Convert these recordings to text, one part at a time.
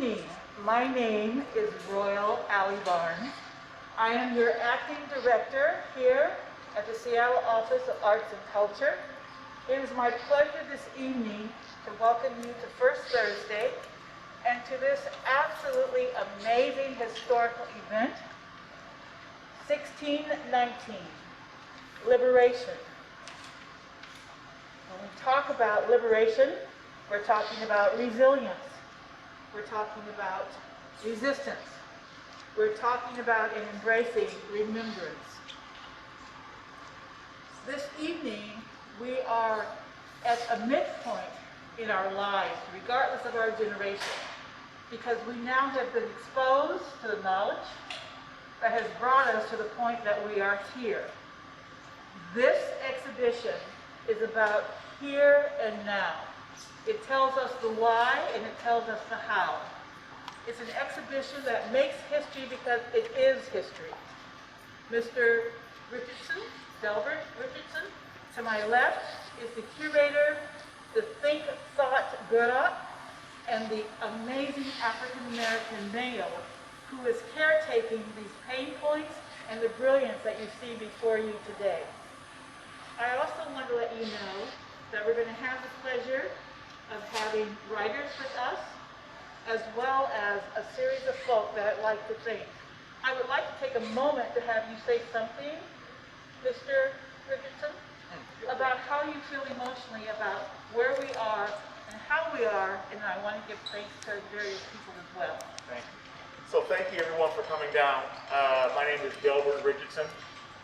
evening. My name is Royal Allie Barnes. I am your acting director here at the Seattle Office of Arts and Culture. It is my pleasure this evening to welcome you to First Thursday and to this absolutely amazing historical event, 1619, Liberation. When we talk about liberation, we're talking about resilience. We're talking about resistance. We're talking about and embracing remembrance. This evening, we are at a midpoint in our lives, regardless of our generation, because we now have been exposed to the knowledge that has brought us to the point that we are here. This exhibition is about here and now. It tells us the why and it tells us the how. It's an exhibition that makes history because it is history. Mr. Richardson, Delbert Richardson, to my left is the curator, the Think Thought Gura, and the amazing African-American male who is caretaking these pain points and the brilliance that you see before you today. I also want to let you know that we're going to have the pleasure of having writers with us, as well as a series of folk that I'd like to thank. I would like to take a moment to have you say something, Mr. Richardson, about how you feel emotionally about where we are and how we are, and I want to give thanks to various people as well. Thank you. So thank you everyone for coming down. My name is Delbert Richardson,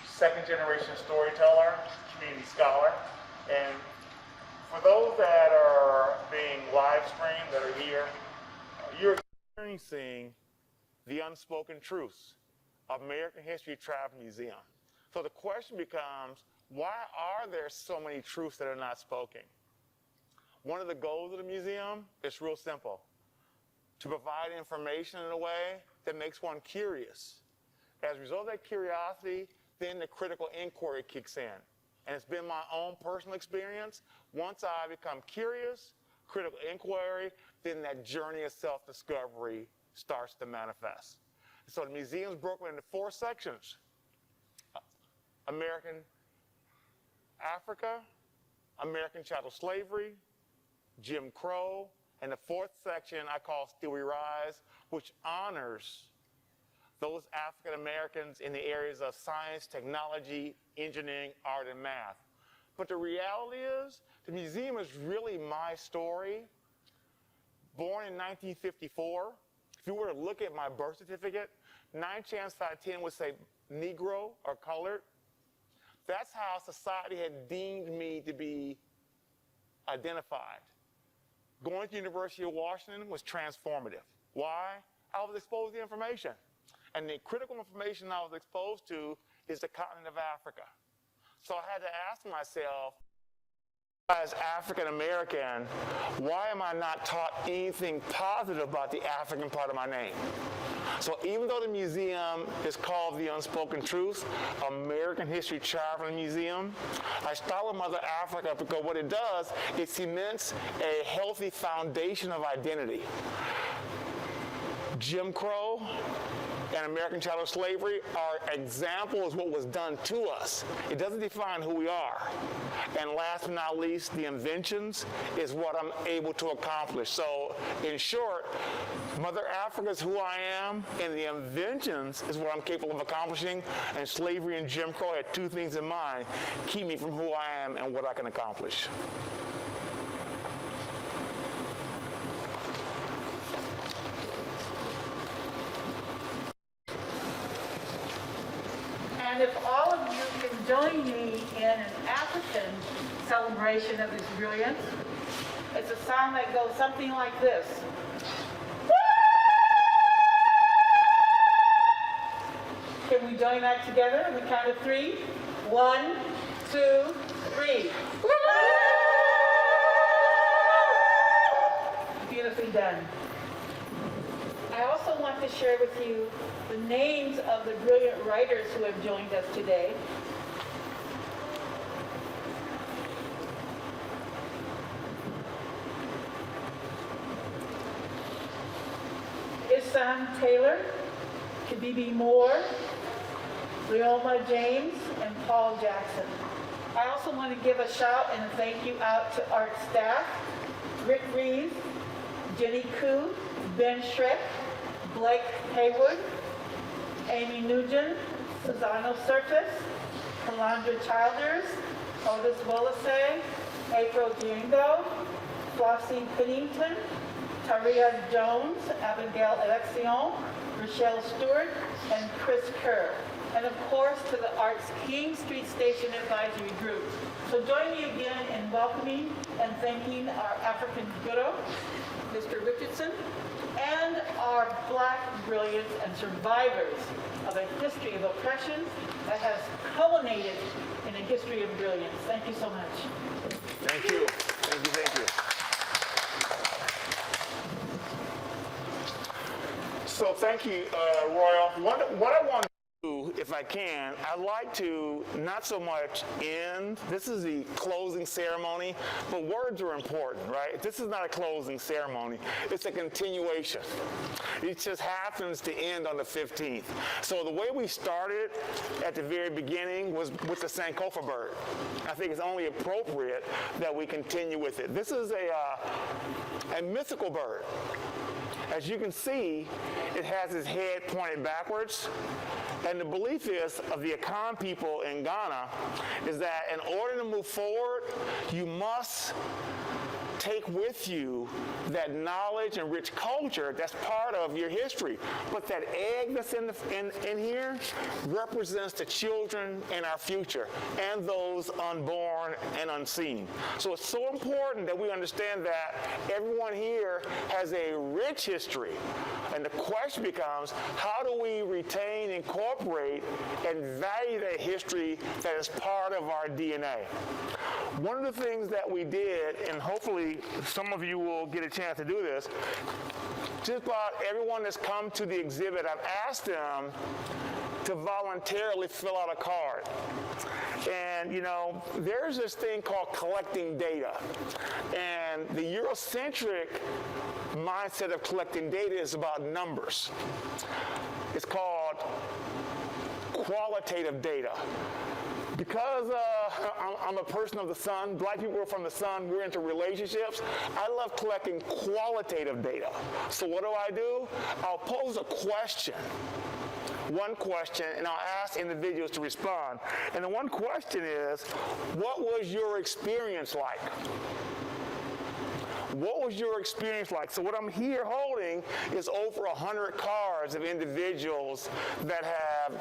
second generation storyteller, community scholar, and for those that are being live streamed, that are here, you're experiencing the unspoken truths of American History Travel Museum. So the question becomes, why are there so many truths that are not spoken? One of the goals of the museum is real simple: to provide information in a way that makes one curious. As a result of that curiosity, then the critical inquiry kicks in. And it's been my own personal experience. Once I become curious, critical inquiry, then that journey of self-discovery starts to manifest. So the museum is broken into 4 sections: American Africa, American chattel slavery, Jim Crow, and the 4th section I call Still We Rise, which honors those African Americans in the areas of science, technology, engineering, art, and math. But the reality is, the museum is really my story. Born in 1954, if you were to look at my birth certificate, 9 chances out of 10 would say Negro or colored. That's how society had deemed me to be identified. Going to the University of Washington was transformative. Why? I was exposed to information. And the critical information I was exposed to is the continent of Africa. So I had to ask myself, as African American, why am I not taught anything positive about the African part of my name? So even though the museum is called The Unspoken Truths, American History Traveling Museum, I start with Mother Africa because what it does, it cements a healthy foundation of identity. Jim Crow and American chattel slavery are examples of what was done to us. It doesn't define who we are. And last but not least, the inventions is what I'm able to accomplish. So in short, Mother Africa is who I am, and the inventions is what I'm capable of accomplishing, and slavery and Jim Crow had 2 things in mind: keep me from who I am and what I can accomplish. And if all of you can join me in an African celebration of this brilliance, it's a song that goes something like this. Can we join that together on the count of 3? 1, 2, 3. Beautifully done. I also want to share with you the names of the brilliant writers who have joined us today. Sam Taylor, Kabibi Moore, Leoma James, and Paul Jackson. I also want to give a shout and a thank you out to art staff, Rick Reeves, Jenny Koo, Ben Schreck, Blake Haywood, Amy Nugent, Susano Surface, Calandra Childers, Otis Wollasay, April Giango, Flossie Pennington, Taria Jones, Abigail Election, Rochelle Stewart, and Chris Kerr. And of course to the Arts King Street Station Advisory Group. So join me again in welcoming and thanking our African Guru, Mr. Richardson, and our Black brilliance and survivors of a history of oppression that has culminated in a history of brilliance. Thank you so much. Thank you. Thank you. Thank you. So thank you, Royal. What I want to do, if I can, I'd like to not so much end. This is the closing ceremony, but words are important, right? This is not a closing ceremony. It's a continuation. It just happens to end on the 15th. So the way we started at the very beginning was with the Sankofa bird. I think it's only appropriate that we continue with it. This is a mythical bird. As you can see, it has its head pointed backwards. And the belief is of the Akan people in Ghana is that in order to move forward, you must take with you that knowledge and rich culture that's part of your history. But that egg that's in here represents the children in our future and those unborn and unseen. So it's so important that we understand that everyone here has a rich history. And the question becomes, how do we retain, incorporate, and value that history that is part of our DNA? One of the things that we did, and hopefully some of you will get a chance to do this, just about everyone that's come to the exhibit, I've asked them to voluntarily fill out a card. And, you know, there's this thing called collecting data. And the Eurocentric mindset of collecting data is about numbers. It's called qualitative data. Because I'm a person of the sun, Black people are from the sun, we're into relationships, I love collecting qualitative data. So what do? I'll pose a question, one question, and I'll ask individuals to respond. And the one question is, what was your experience like? What was your experience like? So what I'm here holding is over 100 cards of individuals that have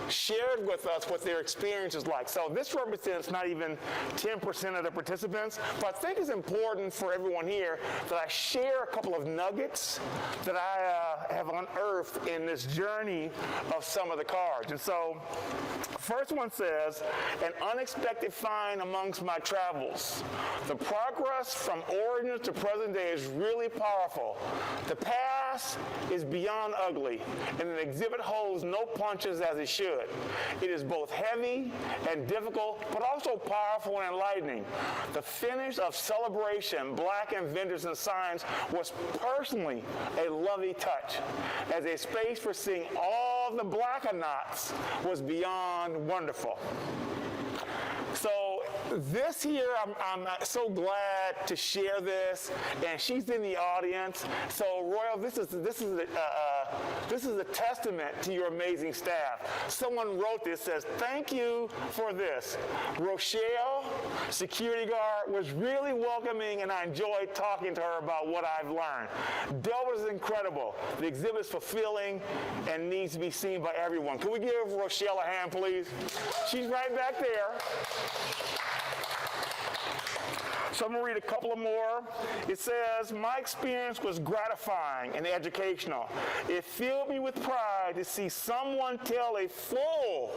shared with us what their experience is like. So this represents not even 10% of the participants, but I think it's important for everyone here that I share a couple of nuggets that I have unearthed in this journey of some of the cards. And so first one says, an unexpected find amongst my travels. The progress from origins to present day is really powerful. The past is beyond ugly, and the exhibit holds no punches as it should. It is both heavy and difficult, but also powerful and enlightening. The finish of Celebration, Black Inventors in Science was personally a lovely touch, as a space for seeing all the Blackanauts was beyond wonderful. So this here, I'm so glad to share this, and she's in the audience. So Royal, this is a testament to your amazing staff. Someone wrote this, says, thank you for this. Rochelle, security guard, was really welcoming, and I enjoyed talking to her about what I've learned. Delbert is incredible. The exhibit is fulfilling and needs to be seen by everyone. Can we give Rochelle a hand, please? She's right back there. So I'm going to read a couple of more. It says, my experience was gratifying and educational. It filled me with pride to see someone tell a full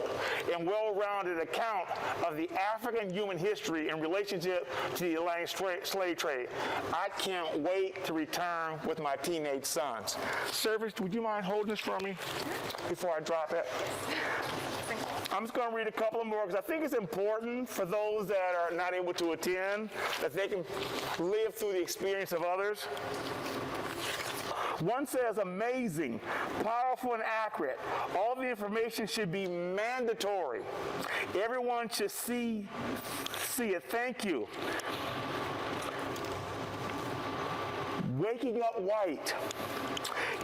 and well-rounded account of the African human history in relationship to the Atlantic slave trade. I can't wait to return with my teenage sons. Service, would you mind holding this for me before I drop it? I'm just going to read a couple of more because I think it's important for those that are not able to attend that they can live through the experience of others. One says amazing, powerful, and accurate. All the information should be mandatory. Everyone should see it. Thank you. Waking up white.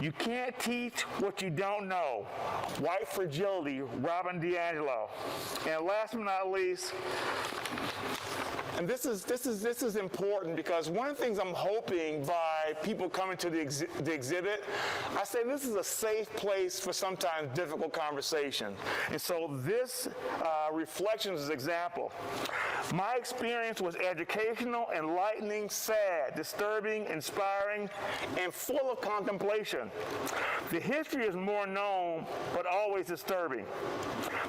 You can't teach what you don't know. White fragility, Robin DiAngelo. And last but not least, and this is important because one of the things I'm hoping by people coming to the exhibit, I say this is a safe place for sometimes difficult conversation. And so this reflection is an example. My experience was educational, enlightening, sad, disturbing, inspiring, and full of contemplation. The history is more known, but always disturbing.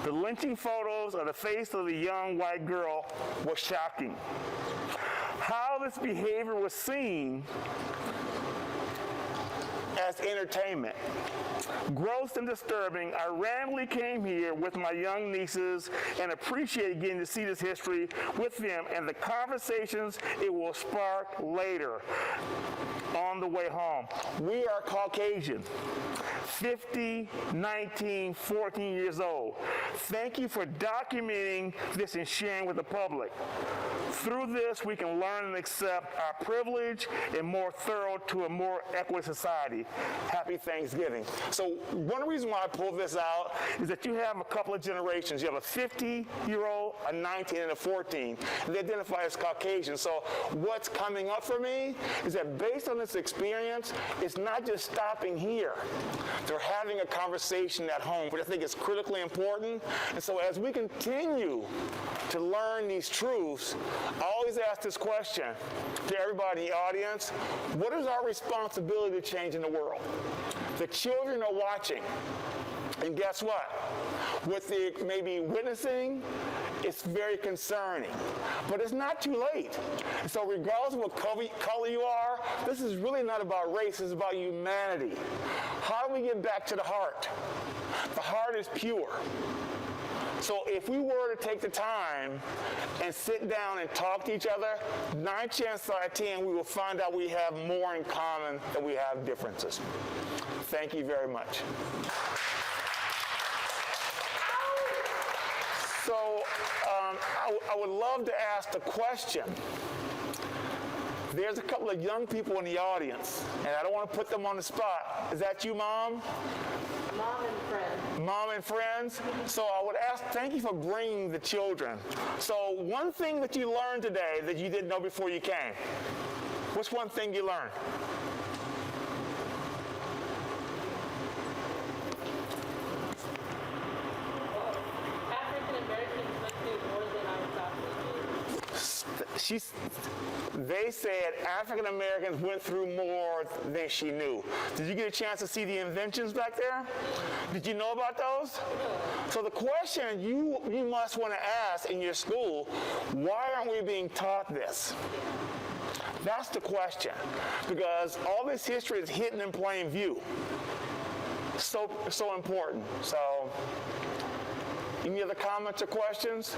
The lynching photos of the face of the young white girl was shocking. How this behavior was seen as entertainment. Gross and disturbing, I randomly came here with my young nieces and appreciate getting to see this history with them and the conversations it will spark later on the way home. We are Caucasian, 50, 19, 14 years old. Thank you for documenting this and sharing with the public. Through this, we can learn and accept our privilege and more thorough to a more equitable society. Happy Thanksgiving. So one reason why I pulled this out is that you have a couple of generations. You have a 50-year-old, a 19, and a 14. They identify as Caucasian. So what's coming up for me is that based on this experience, it's not just stopping here. They're having a conversation at home, which I think is critically important. And so as we continue to learn these truths, I always ask this question to everybody in the audience: what is our responsibility to change in the world? The children are watching, and guess what? What they may be witnessing, it's very concerning. But it's not too late. And so regardless of what color you are, this is really not about race, it's about humanity. How do we get back to the heart? The heart is pure. So if we were to take the time and sit down and talk to each other, 9 chances out of 10, we will find out we have more in common than we have differences. Thank you very much. So I would love to ask the question. There's a couple of young people in the audience, and I don't want to put them on the spot. Is that you, Mom? Mom and friends. Mom and friends. So I would ask, thank you for bringing the children. So one thing that you learned today that you didn't know before you came, what's one thing you learned? African Americans went through more than I thought they did. They said African Americans went through more than she knew. Did you get a chance to see the inventions back there? Did you know about those? So the question you must want to ask in your school, why aren't we being taught this? That's the question, because all this history is hidden in plain view. So important. So, any other comments or questions?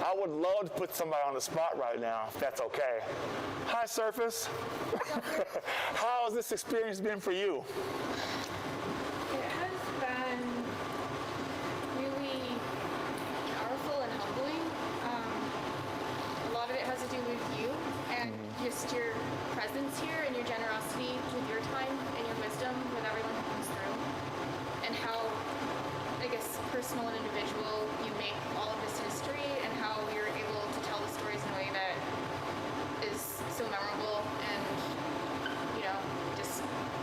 I would love to put somebody on the spot right now, if that's okay. Hi, Surface. How has this experience been for you? It has been really powerful and humbling. A lot of it has to do with you and just your presence here and your generosity with your time and your wisdom with everyone who comes through, and how, I guess, personal and individual you make all of this history, and how you're able to tell the stories in a way that is so memorable and, you know,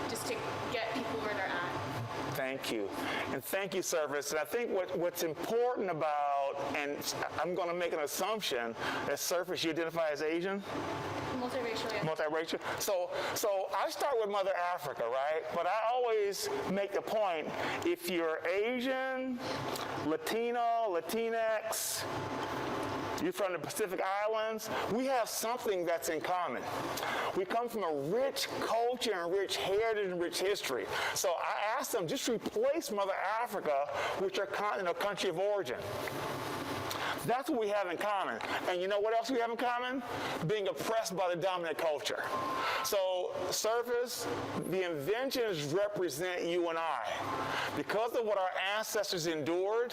just to get people where they're at. Thank you. And thank you, Surface. And I think what's important about, and I'm going to make an assumption that Surface, you identify as Asian? Multiracial, yeah. Multiracial. So I start with Mother Africa, right? But I always make the point, if you're Asian, Latino, Latinx, you're from the Pacific Islands, we have something that's in common. We come from a rich culture and rich heritage and rich history. So I asked them, just replace Mother Africa with your continent or country of origin. That's what we have in common. And you know what else we have in common? Being oppressed by the dominant culture. So, Surface, the inventions represent you and I. Because of what our ancestors endured,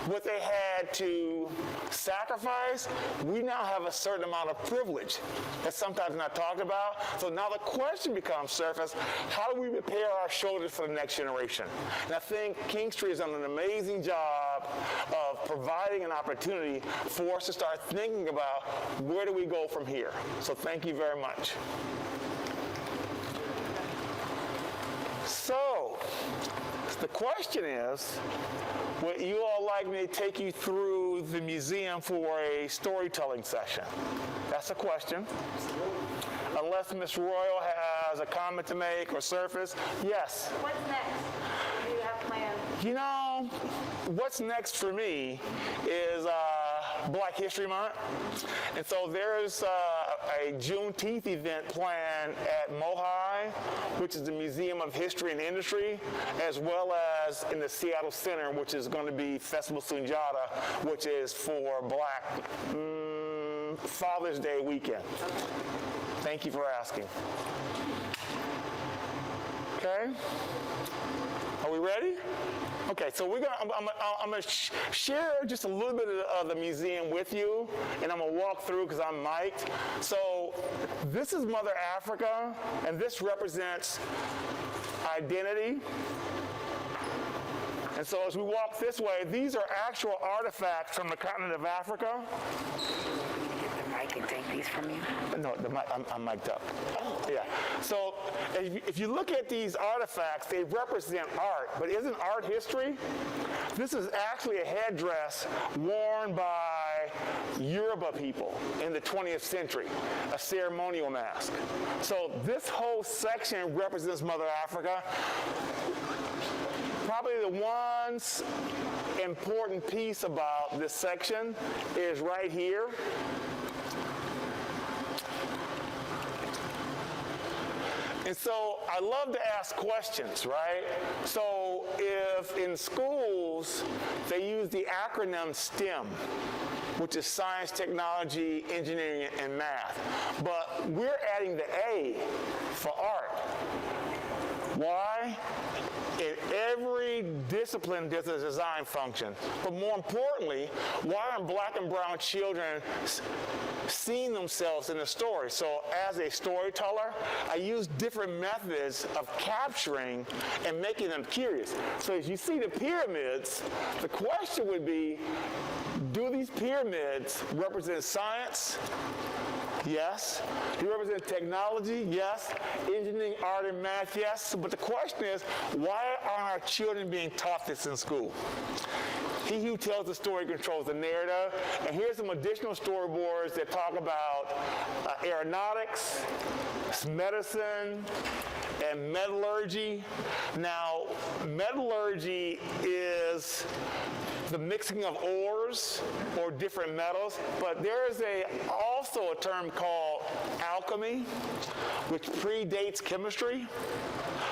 what they had to sacrifice, we now have a certain amount of privilege that's sometimes not talked about. So now the question becomes, Surface, how do we prepare our shoulders for the next generation? And I think Kingstree has done an amazing job of providing an opportunity for us to start thinking about where do we go from here. So thank you very much. So, the question is, would you all like me to take you through the museum for a storytelling session? That's a question. Unless Ms. Royal has a comment to make or Surface. Yes? What's next? What do you have planned? You know, what's next for me is Black History Month. And so there's a Juneteenth event planned at MoHi, which is the Museum of History and Industry, as well as in the Seattle Center, which is going to be Festival Sunjata, which is for Black Father's Day weekend. Thank you for asking. Okay? Are we ready? Okay, so I'm gonna share just a little bit of the museum with you, and I'm gonna walk through because I'm mic'd. So this is Mother Africa, and this represents identity. And so as we walk this way, these are actual artifacts from the continent of Africa. I can take these from you? No, I'm mic'd up. Yeah. So if you look at these artifacts, they represent art. But isn't art history? This is actually a headdress worn by Yoruba people in the 20th century, a ceremonial mask. So this whole section represents Mother Africa. Probably the one important piece about this section is right here. And so I love to ask questions, right? So if in schools they use the acronym STEM, which is science, technology, engineering, and math, but we're adding the A for art. Why? In every discipline, there's a design function. But more importantly, why aren't black and brown children seeing themselves in the story? So as a storyteller, I use different methods of capturing and making them curious. So as you see the pyramids, the question would be, do these pyramids represent science? Yes. Do you represent technology? Yes. Engineering, art, and math? Yes. But the question is, why aren't our children being taught this in school? He who tells the story controls the narrative. And here's some additional storyboards that talk about aeronautics, medicine, and metallurgy. Now, metallurgy is the mixing of ores or different metals, but there is also a term called alchemy, which predates chemistry,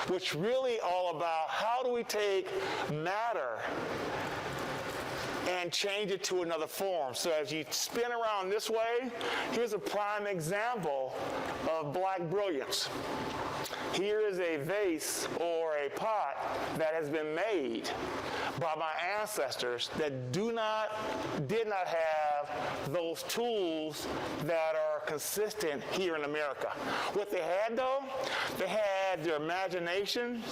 which really all about how do we take matter and change it to another form. So as you spin around this way, here's a prime example of black brilliance. Here is a vase or a pot that has been made by my ancestors that did not have those tools that are consistent here in America. What they had though, they had their imagination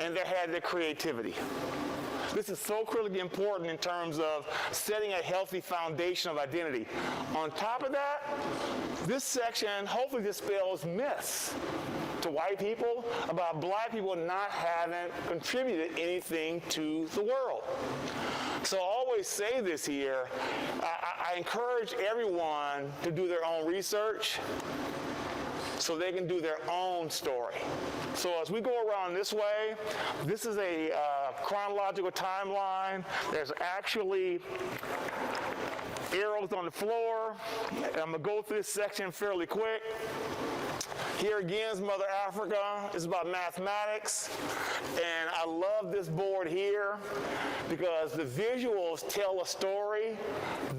and they had their creativity. This is so critically important in terms of setting a healthy foundation of identity. On top of that, this section hopefully dispels myths to white people about black people not having contributed anything to the world. So I always say this here, I encourage everyone to do their own research so they can do their own story. So as we go around this way, this is a chronological timeline. There's actually arrows on the floor. I'm gonna go through this section fairly quick. Here again is Mother Africa. It's about mathematics. And I I love this board here because the visuals tell a story.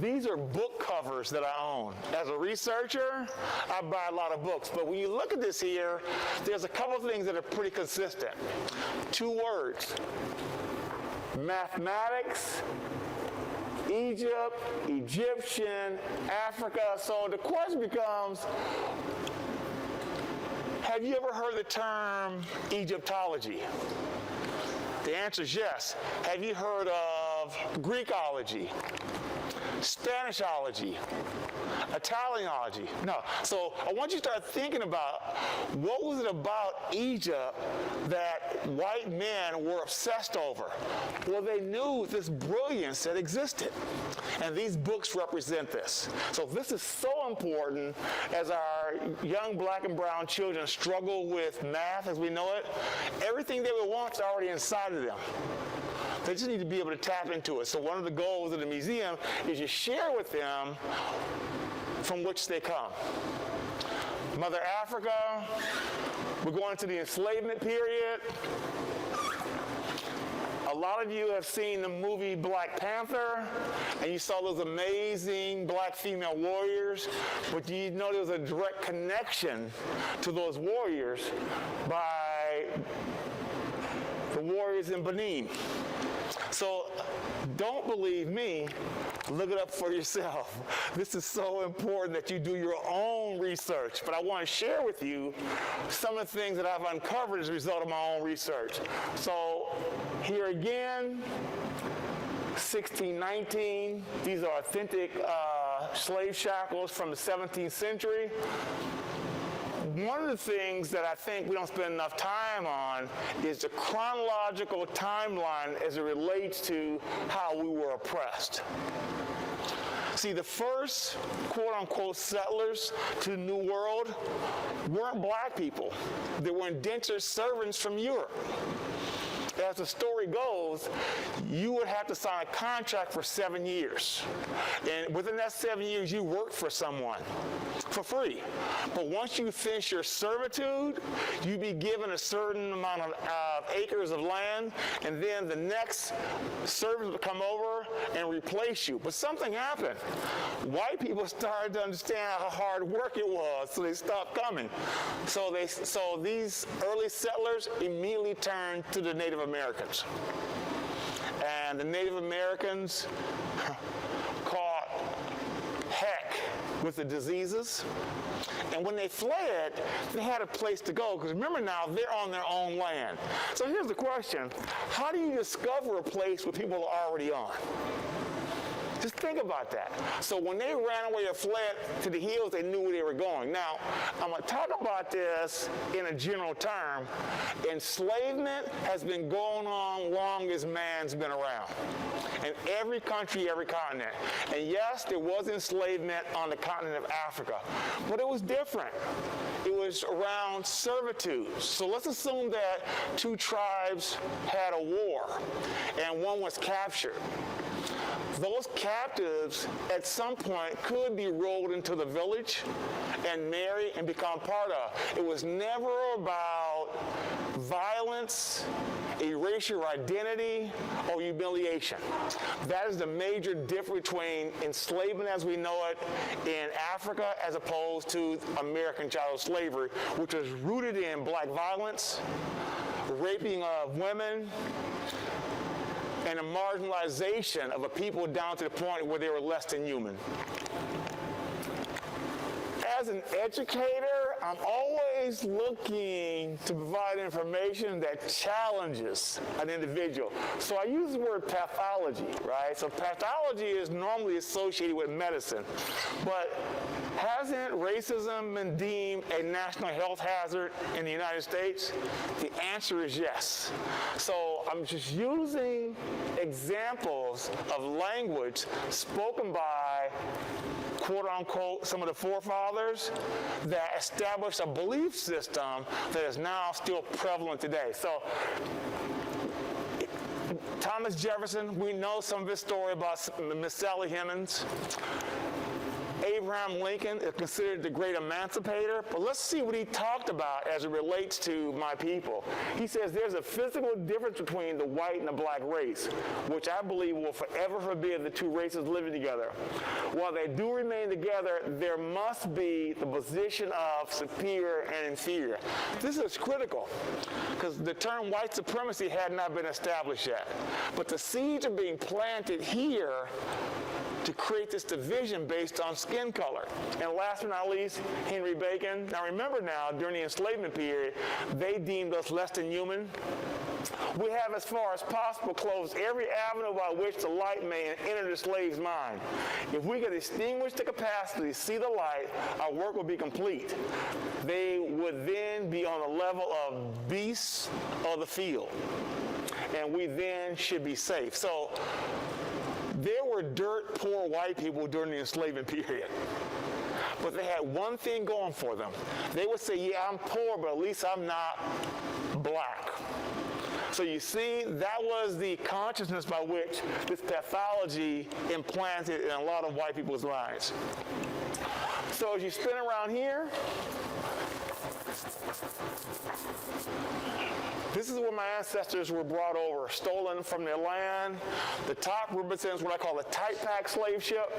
These are book covers that I own. As a researcher, I buy a lot of books. But when you look at this here, there's a couple of things that are pretty consistent. 2 words: mathematics, Egypt, Egyptian, Africa. So the question becomes, have you ever heard the term Egyptology? The answer is yes. Have you heard of Greekology, Spanishology, Italianology? No. So I want you to start thinking about, what was it about Egypt that white men were obsessed over? Well, they knew this brilliance that existed. And these books represent this. So this is so important as our young black and brown children struggle with math as we know it. Everything they would want is already inside of them. They just need to be able to tap into it. So one of the goals of the museum is you share with them from which they come. Mother Africa, we're going into the enslavement period. A lot of you have seen the movie Black Panther, and you saw those amazing black female warriors, but you know there was a direct connection to those warriors by the warriors in Benin. So don't believe me, look it up for yourself. This is so important that you do your own research. But I want to share with you some of the things that I've uncovered as a result of my own research. So here again, 1619, these are authentic slave shackles from the 17th century. One of the things that I think we don't spend enough time on is the chronological timeline as it relates to how we were oppressed. See, the first quote-unquote settlers to the New World weren't black people. They were indentured servants from Europe. As the story goes, you would have to sign a contract for 7 years. And within that 7 years, you worked for someone for free. But once you finish your servitude, you'd be given a certain amount of acres of land, and then the next servant would come over and replace you. But something happened. White people started to understand how hard work it was, so they stopped coming. So these early settlers immediately turned to the Native Americans. And the Native Americans caught heck with the diseases. And when they fled, they had a place to go, because remember now, they're on their own land. So here's the question: how do you discover a place where people are already on? Just think about that. So when they ran away or fled to the hills, they knew where they were going. Now, I'm going to talk about this in a general term. Enslavement has been going on long as man's been around. In every country, every continent. And yes, there was enslavement on the continent of Africa, but it was different. It was around servitude. So let's assume that 2 tribes had a war and one was captured. Those captives at some point could be rolled into the village and marry and become part of. It was never about violence, erasure of identity, or humiliation. That is the major difference between enslavement as we know it in Africa as opposed to American chattel slavery, which was rooted in black violence, raping of women, and a marginalization of a people down to the point where they were less than human. As an educator, I'm always looking to provide information that challenges an individual. So I use the word pathology, right? So pathology is normally associated with medicine, but hasn't racism been deemed a national health hazard in the United States? The answer is yes. So I'm just using examples of language spoken by quote-unquote, some of the forefathers that established a belief system that is now still prevalent today. So Thomas Jefferson, we know some of his story about Miss Sally Hemings. Abraham Lincoln is considered the great emancipator, but let's see what he talked about as it relates to my people. He says there's a physical difference between the white and the black race, which I believe will forever forbid the two races living together. While they do remain together, there must be the position of superior and inferior. This is critical because the term white supremacy had not been established yet. But the seeds are being planted here to create this division based on skin color. And last but not least, Henry Bacon. Now remember now, during the enslavement period, they deemed us less than human. We have, as far as possible, closed every avenue by which the light may enter the slave's mind. If we could extinguish the capacity to see the light, our work would be complete. They would then be on the level of beasts of the field, and we then should be safe. So there were dirt poor white people during the enslavement period. But they had one thing going for them. They would say, yeah, I'm poor, but at least I'm not black. So you see, that was the consciousness by which this pathology implanted in a lot of white people's minds. So as you spin around here, this is where my ancestors were brought over, stolen from their land. The top represents what I call a tight pack slave ship,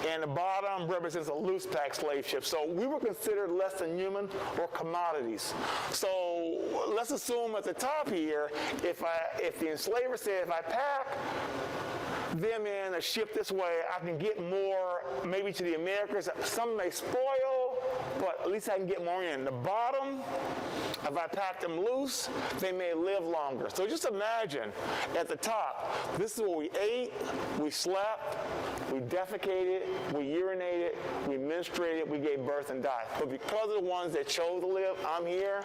and the bottom represents a loose pack slave ship. So we were considered less than human or commodities. So let's assume at the top here, if the enslaver said, if I pack them in a ship this way, I can get more maybe to the Americas. Some may spoil, but at least I can get more in. The bottom, if I pack them loose, they may live longer. So just imagine at the top, this is where we ate, we slept, we defecated, we urinated, we menstruated, we gave birth and died. But because of the ones that chose to live, I'm here,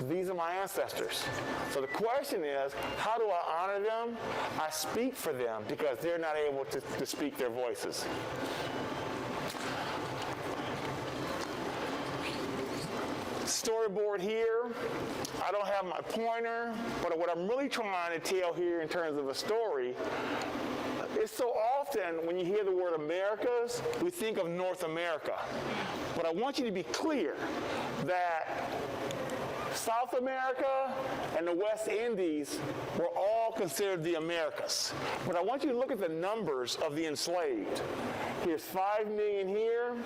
these are my ancestors. So the question is, how do I honor them? I speak for them because they're not able to speak their voices. Storyboard here. I don't have my pointer, but what I'm really trying to tell here in terms of a story is so often when you hear the word Americas, we think of North America. But I want you to be clear that South America and the West Indies were all considered the Americas. But I want you to look at the numbers of the enslaved. Here's 5 million here,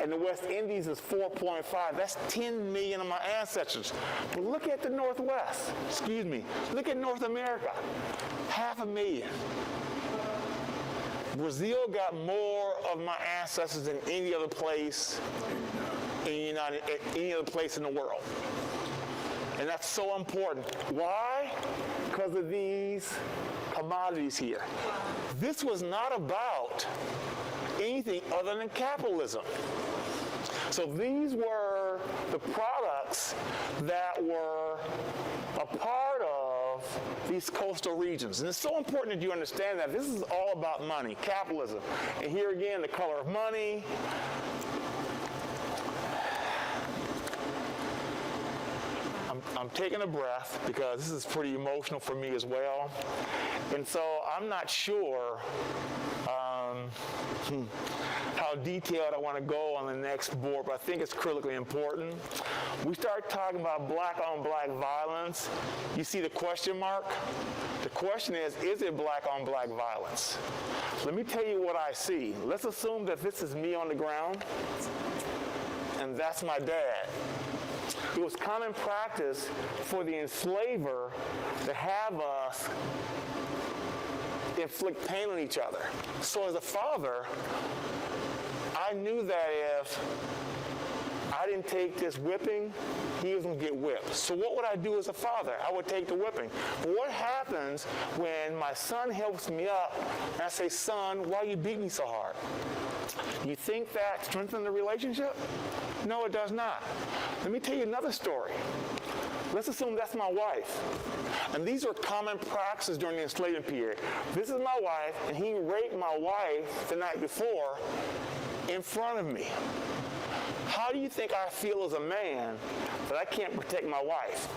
and the West Indies is 4.5. That's 10 million of my ancestors. But look at the Northwest. Look at North America. 500,000. Brazil got more of my ancestors than any other place in any other place in the world. And that's so important. Why? Because of these commodities here. This was not about anything other than capitalism. So these were the products that were a part of these coastal regions. And it's so important that you understand that this is all about money, capitalism. And here again, the color of money. I'm taking a breath because this is pretty emotional for me as well. And so I'm not sure how detailed I want to go on the next board, but I think it's critically important. We start talking about black-on-black violence. You see the question mark? The question is it black-on-black violence? Let me tell you what I see. Let's assume that this is me on the ground, and that's my dad. It was common practice for the enslaver to have us inflict pain on each other. So as a father, I knew that if I didn't take this whipping, he was going to get whipped. So what would I do as a father? I would take the whipping. But what happens when my son helps me up and I say, son, why you beat me so hard? You think that strengthens the relationship? No, it does not. Let me tell you another story. Let's assume that's my wife. And these are common practices during the enslavement period. This is my wife, and he raped my wife the night before in front of me. How do you think I feel as a man that I can't protect my wife?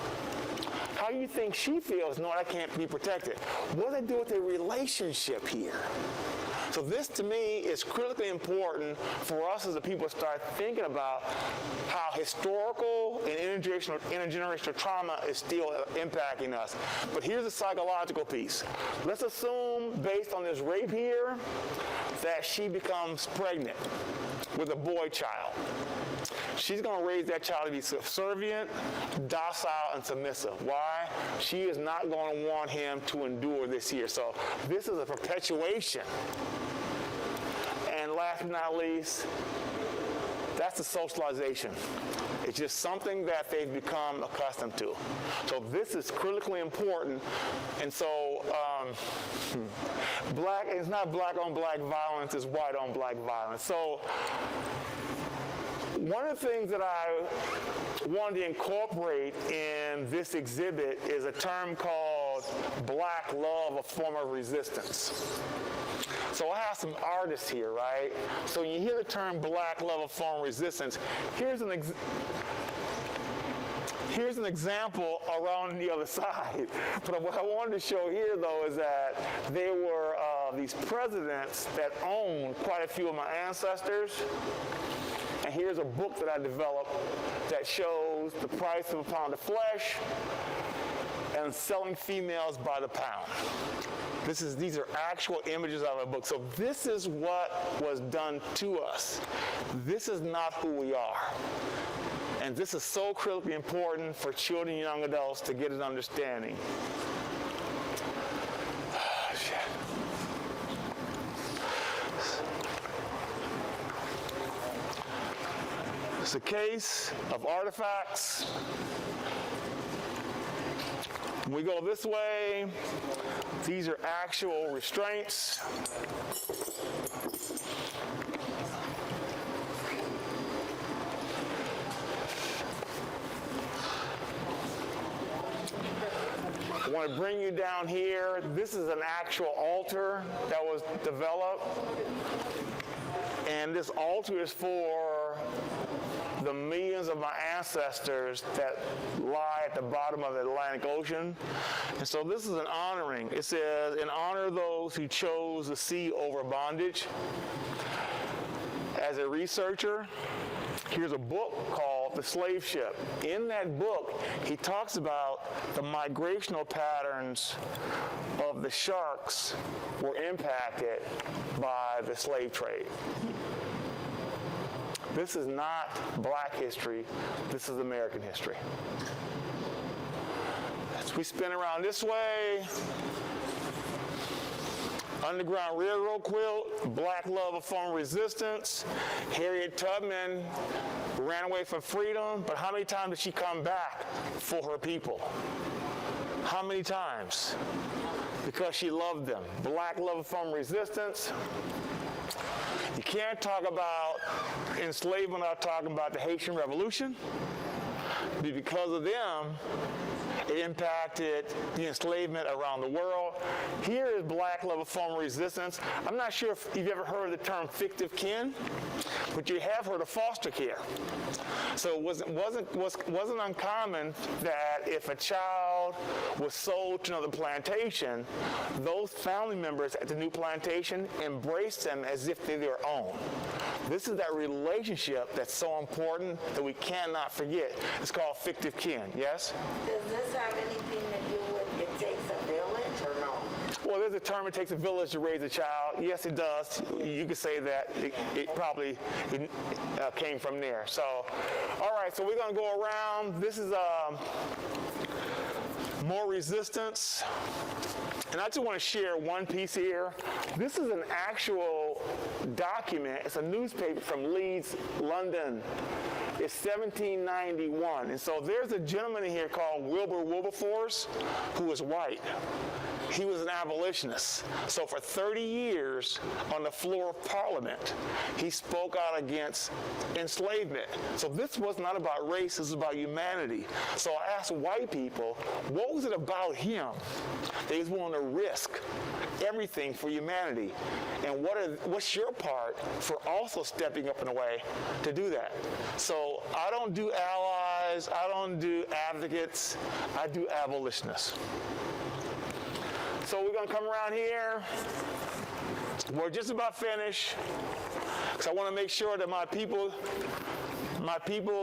How do you think she feels knowing I can't be protected? What does that do with the relationship here? So this to me is critically important for us as a people to start thinking about how historical and intergenerational trauma is still impacting us. But here's the psychological piece. Let's assume, based on this rape here, that she becomes pregnant with a boy child. She's going to raise that child to be subservient, docile, and submissive. Why? She is not going to want him to endure this here. So this is a perpetuation. And last but not least, that's the socialization. It's just something that they've become accustomed to. So this is critically important. And so it's not black on black violence, it's white on black violence. So one of the things that I wanted to incorporate in this exhibit is a term called black love, a form of resistance. So I have some artists here, right? So when you hear the term black love, a form of resistance, here's an example around the other side. But what I wanted to show here, though, is that there were these presidents that owned quite a few of my ancestors. And here's a book that I developed that shows the price of a pound of flesh and selling females by the pound. These are actual images out of a book. So this is what was done to us. This is not who we are. And this is so critically important for children and young adults to get an understanding. It's a case of artifacts. When we go this way, these are actual restraints. I want to bring you down here. This is an actual altar that was developed. And this altar is for the millions of my ancestors that lie at the bottom of the Atlantic Ocean. And so this is an honoring. It says, in honor of those who chose the sea over bondage. As a researcher, here's a book called The Slave Ship. In that book, he talks about the migrational patterns of the sharks were impacted by the slave trade. This is not black history, this is American history. As we spin around this way, Underground Railroad quilt, black love, a form of resistance. Harriet Tubman ran away from freedom, but how many times did she come back for her people? How many times? Because she loved them. Black love, a form of resistance. You can't talk about enslavement without talking about the Haitian Revolution. Because of them, it impacted the enslavement around the world. Here is black love, a form of resistance. I'm not sure if you've ever heard of the term fictive kin, but you have heard of foster care. So it wasn't uncommon that if a child was sold to another plantation, those family members at the new plantation embraced them as if they're their own. This is that relationship that's so important that we cannot forget. It's called fictive kin, yes? Does this have anything to do with it takes a village or no? Well, there's a term, it takes a village to raise a child. Yes, it does. You could say that. It probably came from there. So, all right, so we're going to go around. This is more resistance. And I just want to share one piece here. This is an actual document. It's a newspaper from Leeds, London. It's 1791. And so there's a gentleman in here called Wilbur Wilberforce who is white. He was an abolitionist. So for 30 years on the floor of Parliament, he spoke out against enslavement. So this was not about race, this was about humanity. So I asked white people, what was it about him that he's willing to risk everything for humanity? And what's your part for also stepping up in a way to do that? So I don't do allies, I don't do advocates, I do abolitionists. So we're going to come around here. We're just about finished, because I want to make sure that my people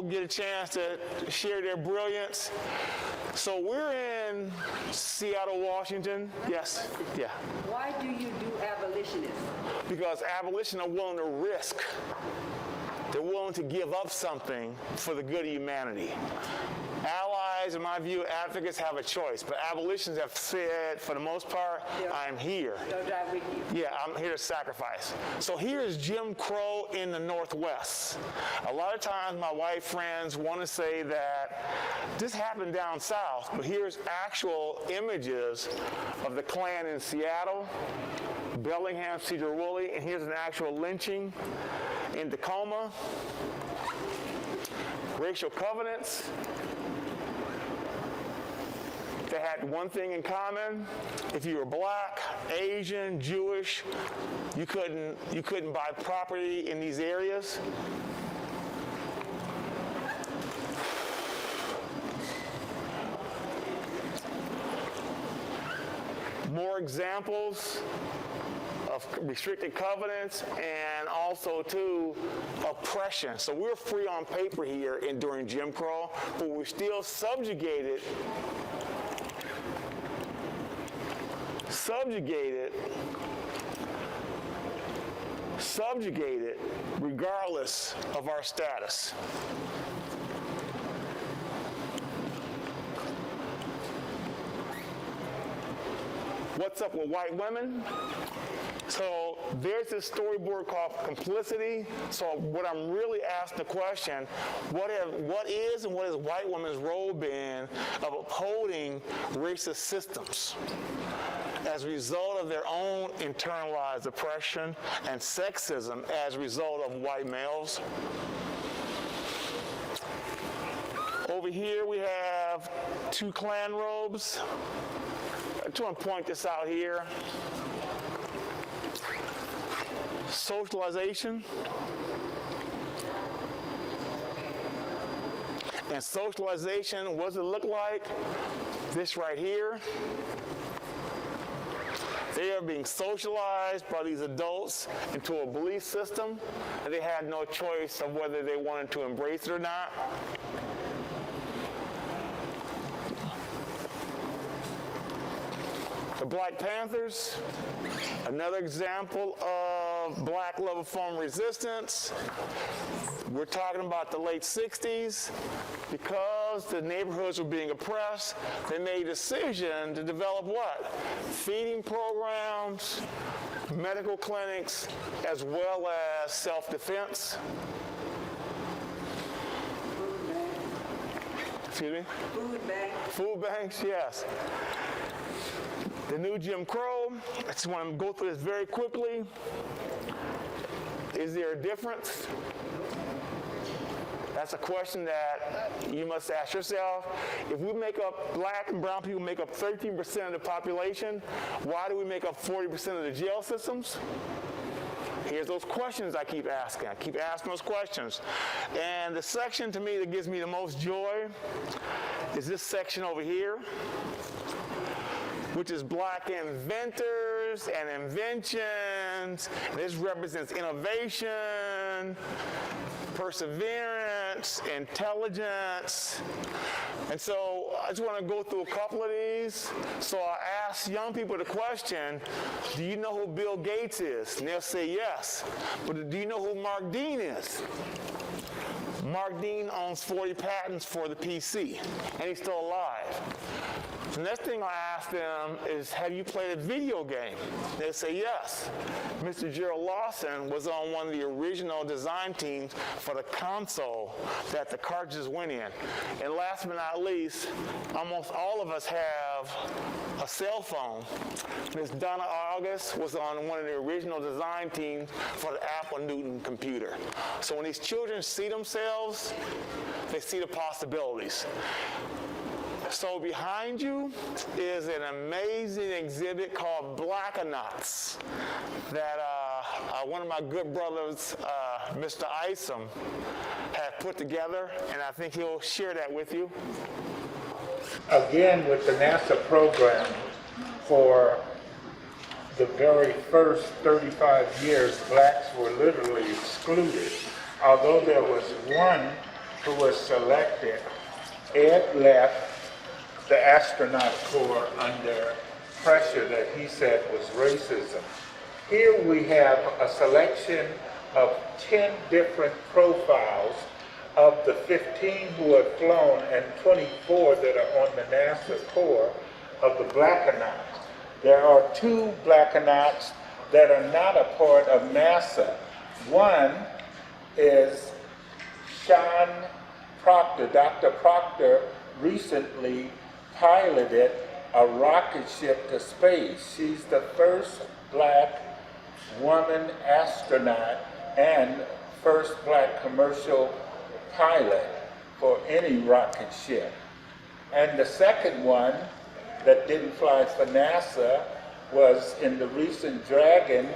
get a chance to share their brilliance. So we're in Seattle, Washington. Yes, yeah. Why do you do abolitionists? Because abolitionists are willing to risk. They're willing to give up something for the good of humanity. Allies, in my view, advocates have a choice, but abolitionists have said, for the most part, I'm here. They'll die with you. Yeah, I'm here to sacrifice. So here is Jim Crow in the Northwest. A lot of times my white friends want to say that this happened down south, but here's actual images of the Klan in Seattle, Bellingham, Cedar Woolley, and here's an actual lynching in Tacoma. Racial covenants. They had one thing in common. If you were black, Asian, Jewish, you couldn't buy property in these areas. More examples of restricted covenants, and also too oppression. So we're free on paper here during Jim Crow, but we're still subjugated regardless of our status. What's up with white women? So there's this storyboard called Complicity. So what I'm really asking the question, what is and what has white women's role been of upholding racist systems as a result of their own internalized oppression and sexism as a result of white males? Over here we have two Klan robes. I just want to point this out here. Socialization. And socialization, what does it look like? This right here. They are being socialized by these adults into a belief system, and they had no choice of whether they wanted to embrace it or not. The Black Panthers, another example of black level form resistance. We're talking about the late 60s. Because the neighborhoods were being oppressed, they made a decision to develop what? Feeding programs, medical clinics, as well as self-defense. Excuse me? Food bank. Food banks, yes. The new Jim Crow, I just want to go through this very quickly. Is there a difference? That's a question that you must ask yourself. If we make up, black and brown people make up 13% of the population, why do we make up 40% of the jail systems? Here's those questions I keep asking. I keep asking those questions. And the section to me that gives me the most joy is this section over here, which is black inventors and inventions. This represents innovation, perseverance, intelligence. And so I just want to go through a couple of these. So I ask young people the question, do you know who Bill Gates is? And they'll say yes. But do you know who Mark Dean is? Mark Dean owns 40 patents for the PC, and he's still alive. The next thing I ask them is, have you played a video game? They say yes. Mr. Gerald Lawson was on one of the original design teams for the console that the cartridges went in. And last but not least, almost all of us have a cell phone. Ms. Donna August was on one of the original design teams for the Apple Newton computer. So when these children see themselves, they see the possibilities. So behind you is an amazing exhibit called Blackanauts that one of my good brothers, Mr. Isom, had put together, and I think he'll share that with you. Again, with the NASA program for the very first 35 years, blacks were literally excluded. Although there was one who was selected, Ed left the astronaut corps under pressure that he said was racism. Here we have a selection of 10 different profiles of the 15 who have flown and 24 that are on the NASA Corps of the Blackanauts. There are 2 Blackanauts that are not a part of NASA. One is Sean Proctor. Dr. Proctor recently piloted a rocket ship to space. She's the first black woman astronaut and first black commercial pilot for any rocket ship. And the second one that didn't fly for NASA was in the recent Dragon,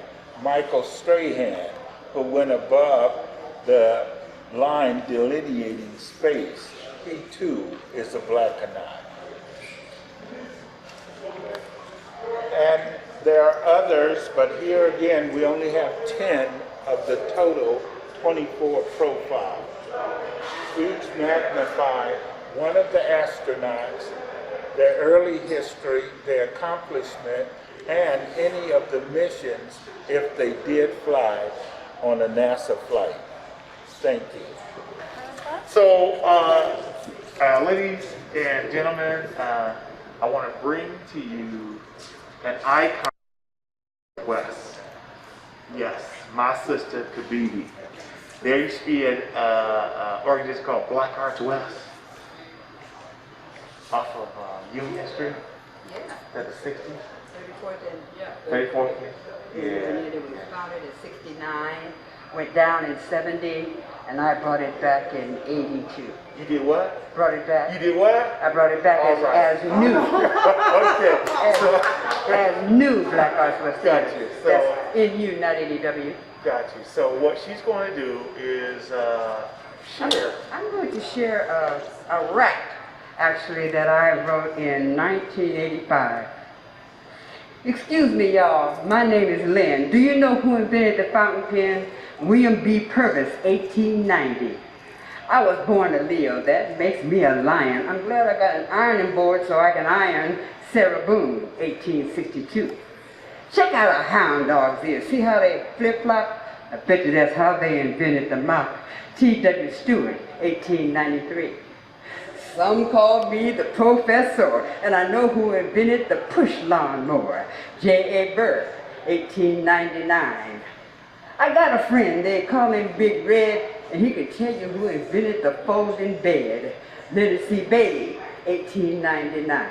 Michael Strahan, who went above the line delineating space. He too is a Blackanauts. And there are others, but here again we only have 10 of the total 24 profiles. Each magnify one of the astronauts, their early history, their accomplishment, and any of the missions if they did fly on a NASA flight. Thank you. So, ladies and gentlemen, I want to bring to you an icon of West. Yes, my sister Kabibi. There used to be an organization called Black Arts West off of Union Street. Yeah. At the 60s. 34th and, yeah. 34th? And Yeah. it was founded in 69, went down in 70, and I brought it back in 82. You did what? Brought it back. You did what? I brought it back All right. as new. Okay. So, as new Black Arts West. Got you. So, that's NU, not NEW. got you. So what she's going to do is share. I'm going to share a rap, actually, that I wrote in 1985. Excuse me, y'all. My name is Lynn. Do you know who invented the fountain pen? William B. Purvis, 1890. I was born a Leo. That makes me a lion. I'm glad I got an ironing board so I can iron Sarah Boone, 1862. Check out a hound dog's ears. See how they flip-flop? I bet you that's how they invented the mop. T.W. Stewart, 1893. Some call me the professor, and I know who invented the push lawnmower. J.A. Burr, 1899. I got a friend, they call him Big Red, and he could tell you who invented the folding bed. Leonard C. Bailey, 1899.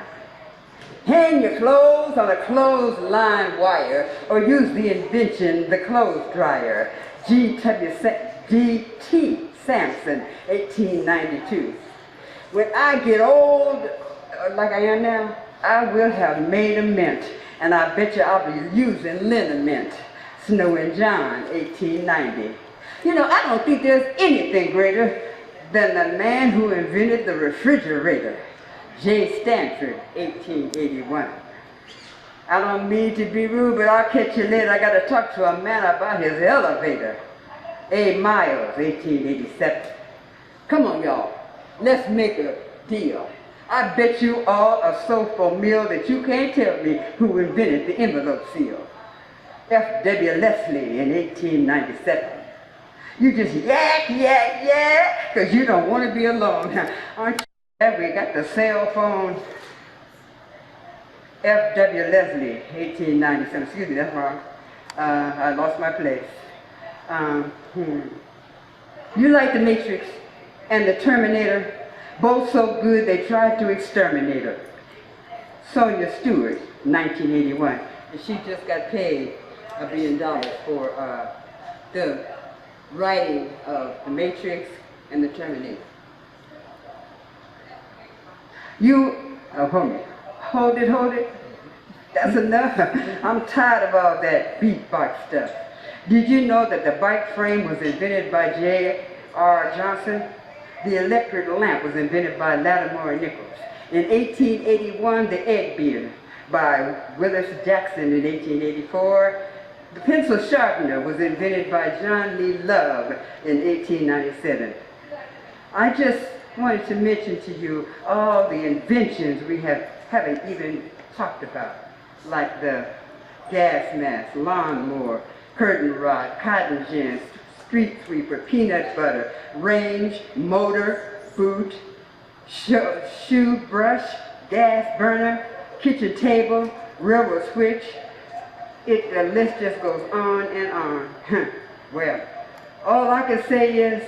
Hang your clothes on a clothesline wire, or use the invention, the clothes dryer. G.T. Sampson, 1892. When I get old, like I am now, I will have made a mint, and I bet you I'll be using liniment. Snow and John, 1890. You know, I don't think there's anything greater than the man who invented the refrigerator. J. Stanford, 1881. I don't mean to be rude, but I'll catch you later. I got to talk to a man about his elevator. A. Miles, 1887. Come on, y'all. Let's make a deal. I bet you all are so familiar that you can't tell me who invented the envelope seal. F.W. Leslie in 1897. You just yak, because you don't want to be alone. Aren't you glad we got the cell phone? F.W. Leslie, 1897. Excuse me, that's wrong. I lost my place. You like The Matrix and The Terminator? Both so good they tried to exterminate her. Sonia Stewart, 1981. And she just got paid $1 billion for the writing of The Matrix and The Terminator. You, hold it. That's enough. I'm tired of all that beatbox stuff. Did you know that the bike frame was invented by J.R. Johnson? The electric lamp was invented by Latimer and Nichols. In 1881, the egg beater. by Willis Jackson in 1884. The pencil sharpener was invented by John Lee Love in 1897. I just wanted to mention to you all the inventions we haven't even talked about, like the gas mask, lawnmower, curtain rod, cotton gin, street sweeper, peanut butter, range, motor, boot, shoe brush, gas burner, kitchen table, railroad switch. The list just goes on and on. Well, all I can say is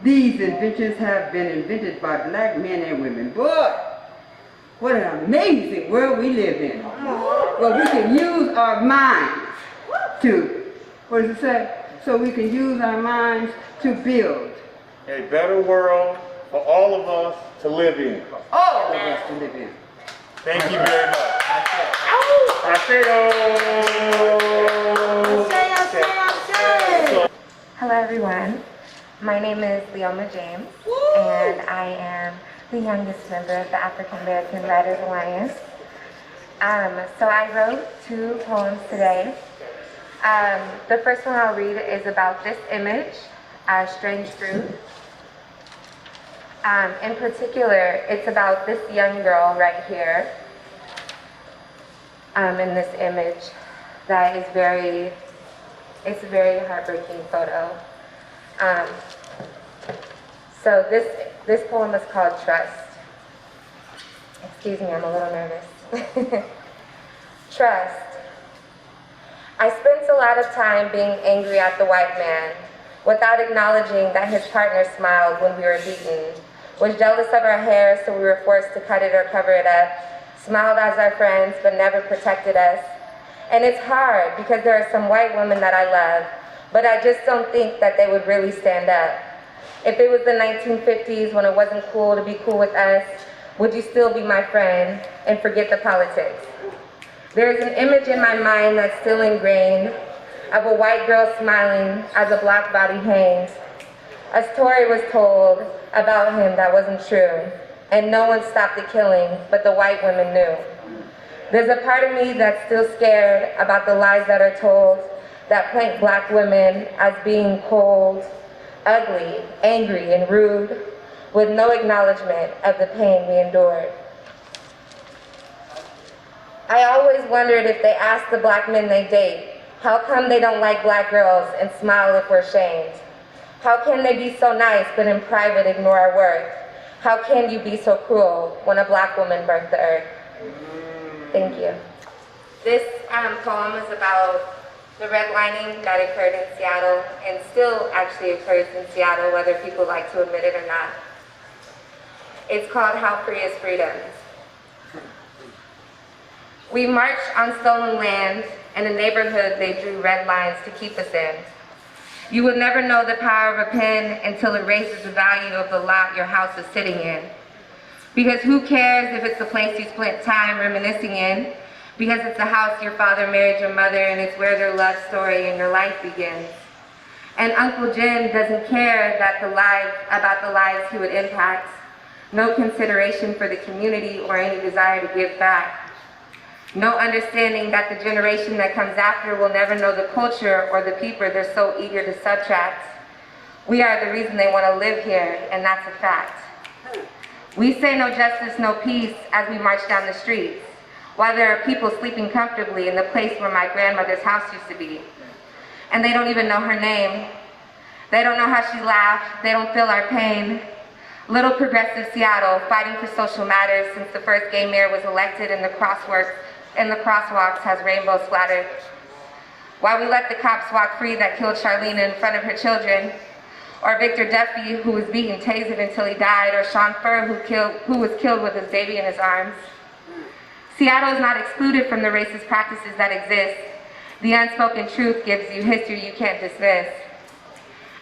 these inventions have been invented by black men and women. Boy, what an amazing world we live in. Well, we can use our minds to, what does it say? So we can use our minds to build. A better world for all of us to live in. All of us to live in. Thank you very much. Hello everyone, my name is Leoma James, and I am the youngest member of the African American Writers Alliance. So I wrote 2 poems today. The first one I'll read is about this image, Strange Fruit. In particular, it's about this young girl right here, in this image that is it's a very heartbreaking photo. So this poem is called Trust. Excuse me, I'm a little nervous. Trust. I spent a lot of time being angry at the white man without acknowledging that his partner smiled when we were beaten, was jealous of our hair so we were forced to cut it or cover it up, smiled as our friends but never protected us. And it's hard because there are some white women that I love, but I just don't think that they would really stand up. If it was the 1950s when it wasn't cool to be cool with us, would you still be my friend and forget the politics? There is an image in my mind that's still ingrained of a white girl smiling as a black body hangs. A story was told about him that wasn't true, and no one stopped the killing, but the white women knew. There's a part of me that's still scared about the lies that are told that paint black women as being cold, ugly, angry, and rude, with no acknowledgement of the pain we endured. I always wondered if they asked the black men they date, how come they don't like black girls and smile if we're shamed? How can they be so nice but in private ignore our work? How can you be so cruel when a black woman birthed the earth? Thank you. This poem is about the redlining that occurred in Seattle and still actually occurs in Seattle, whether people like to admit it or not. It's called How Free is Freedom. We marched on stolen land. In a neighborhood they drew red lines to keep us in. You will never know the power of a pen until it raises the value of the lot your house is sitting in. Because who cares if it's the place you spent time reminiscing in? Because it's the house your father married your mother and it's where their love story and your life begins. And Uncle Jim doesn't care about the lives he would impact. No consideration for the community or any desire to give back. No understanding that the generation that comes after will never know the culture or the people they're so eager to subtract. We are the reason they want to live here, and that's a fact. We say no justice, no peace as we march down the streets, while there are people sleeping comfortably in the place where my grandmother's house used to be. And they don't even know her name. They don't know how she laughed. They don't feel our pain. Little progressive Seattle, fighting for social matters since the first gay mayor was elected and the crosswalks has rainbows splattered. While we let the cops walk free that killed Charlene in front of her children, or Victor Duffy, who was beaten, tasered until he died, or Sean Furr, who was killed with his baby in his arms. Seattle is not excluded from the racist practices that exist. The unspoken truth gives you history you can't dismiss.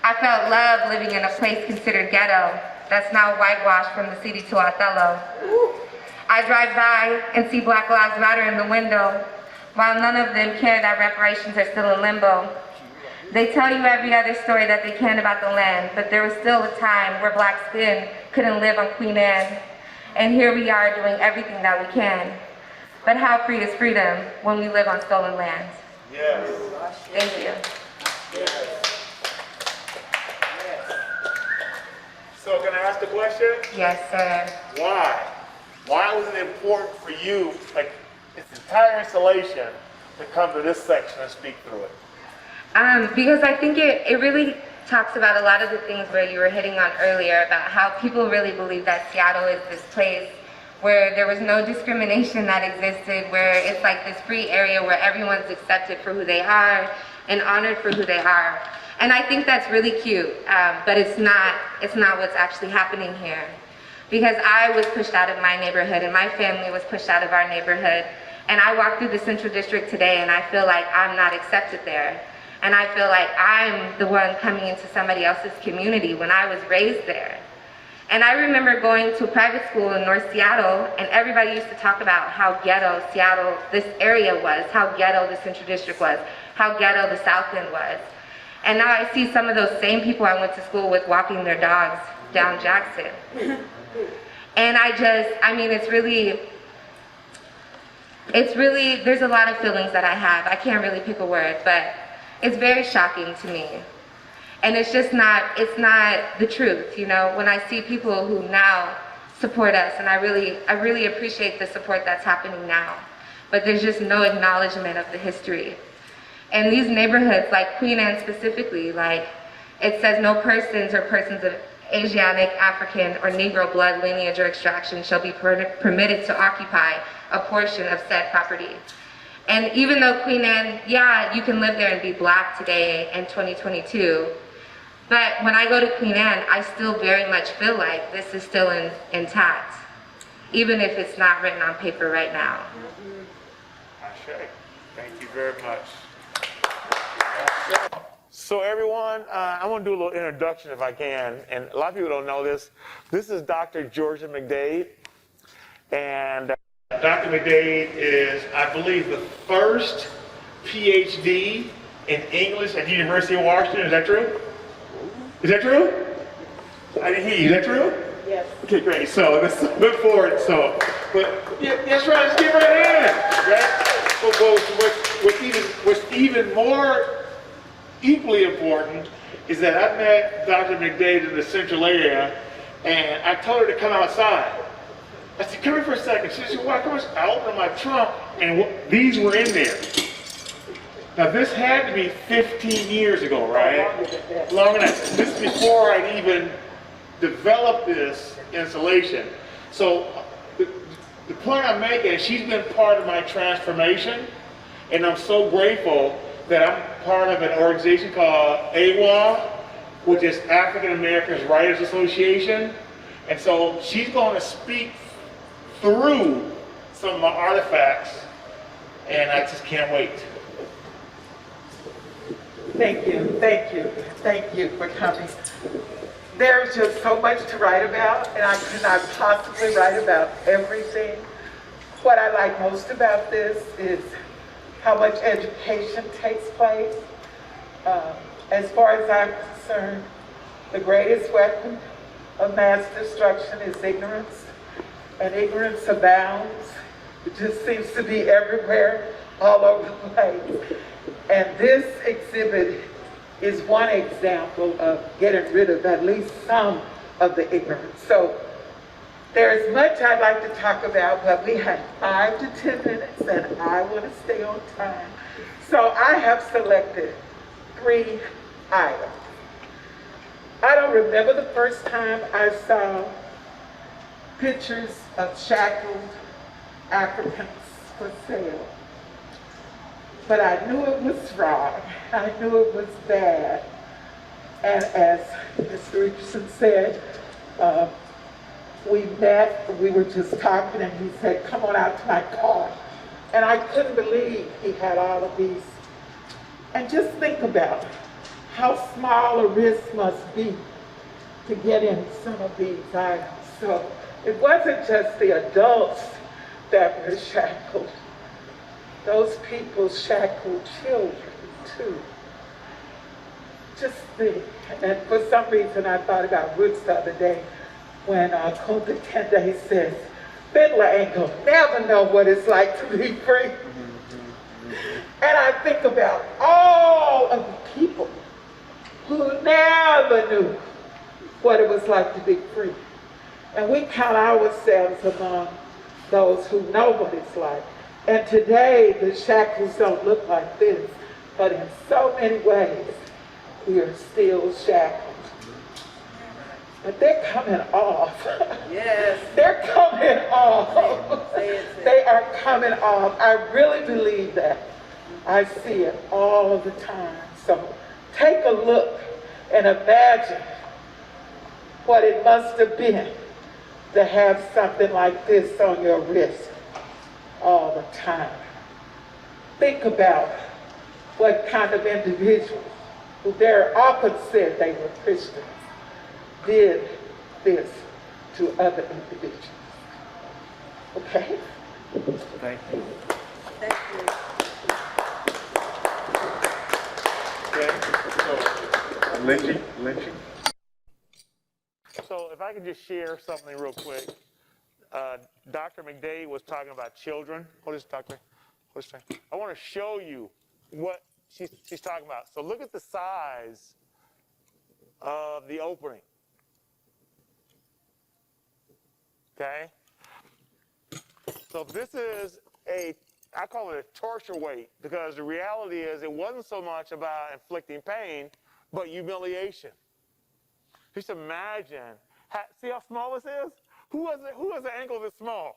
I felt love living in a place considered ghetto, that's now whitewashed from the city to Othello. I drive by and see Black Lives Matter in the window, while none of them care that reparations are still in limbo. They tell you every other story that they can about the land, but there was still a time where black skin couldn't live on Queen Anne. And here we are doing everything that we can. But how free is freedom when we live on stolen lands? Yes. Thank you. So can I ask the question? Yes, sir. Why? Why was it important for you, like this entire installation, to come to this section and speak through it? Because I think it really talks about a lot of the things where you were hitting on earlier about how people really believe that Seattle is this place where there was no discrimination that existed, where it's like this free area where everyone's accepted for who they are and honored for who they are. And I think that's really cute, but it's not what's actually happening here. Because I was pushed out of my neighborhood and my family was pushed out of our neighborhood. And I walk through the Central District today and I feel like I'm not accepted there. And I feel like I'm the one coming into somebody else's community when I was raised there. And I remember going to a private school in North Seattle, and everybody used to talk about how ghetto Seattle, this area was, how ghetto the Central District was, how ghetto the South End was. And now I see some of those same people I went to school with walking their dogs down Jackson. And I mean, it's really, there's a lot of feelings that I have. I can't really pick a word, but it's very shocking to me. And it's just not, it's not the truth, you know, when I see people who now support us, and I really appreciate the support that's happening now, but there's just no acknowledgement of the history. And these neighborhoods, like Queen Anne specifically, like, it says no persons or persons of Asiatic, African, or Negro blood, lineage, or extraction shall be permitted to occupy a portion of said property. And even though Queen Anne, yeah, you can live there and be Black today in 2022, but when I go to Queen Anne, I still very much feel like this is still intact, even if it's not written on paper right now. Ashe. Thank you very much. So everyone, I want to do a little introduction if I can, and a lot of people don't know this. This is Dr. Georgia McDade, and Dr. McDade is, I believe, the first PhD in English at the University of Washington. Is that true? Is that true? I didn't hear you. Is that true? Yes. Okay, great. So let's look forward. So, but yeah, that's right. Let's get right in. Right? What's even more equally important is that I met Dr. McDade in the central area, and I told her to come outside. I said, "Come here for a second." She said, "Why? Come on." I opened my trunk, and these were in there. Now, this had to be 15 years ago, right? Long enough. This is before I'd even developed this installation. So the point I'm making is she's been part of my transformation, and I'm so grateful that I'm part of an organization called AWA, which is African Americans Writers Association. And so she's going to speak through some of my artifacts, and I just can't wait. Thank you for coming. There's just so much to write about, and I cannot possibly write about everything. What I like most about this is how much education takes place. As far as I'm concerned, the greatest weapon of mass destruction is ignorance, and ignorance abounds. It just seems to be everywhere, all over the place. And this exhibit is one example of getting rid of at least some of the ignorance. So there's much I'd like to talk about, but we have 5 to 10 minutes and I want to stay on time. So I have selected 3 items. I don't remember the first time I saw pictures of shackled Africans for sale. But I knew it was wrong. I knew it was bad. And as Mr. Richardson said, we met, we were just talking, and he said, "Come on out to my car." And I couldn't believe he had all of these. And just think about how small a risk must be to get in some of these items. So it wasn't just the adults that were shackled. Those people shackled children too. Just think. And for some reason I thought about Roots the other day when Kunta Kinte says, Fiddler ain't gonna never know what it's like to be free. And I think about all of the people who never knew what it was like to be free. And we count ourselves among those who know what it's like. And today, the shackles don't look like this, but in so many ways, we are still shackled. But they're coming off. Yes. They're coming off. Say it. They are coming off. I really believe that. I see it all the time. So take a look and imagine what it must have been to have something like this on your wrist all the time. Think about what kind of individuals who very often said they were Christians did this to other individuals. Okay? Thank you. Thank you. Okay, so, lynching. So if I could just share something real quick. Dr. McDade was talking about children. What is Dr.? I want to show you what she's talking about. So look at the size of the opening. Okay? So this is I call it a torture weight, because the reality is it wasn't so much about inflicting pain, but humiliation. Just imagine, see how small this is? Who has an ankle this small?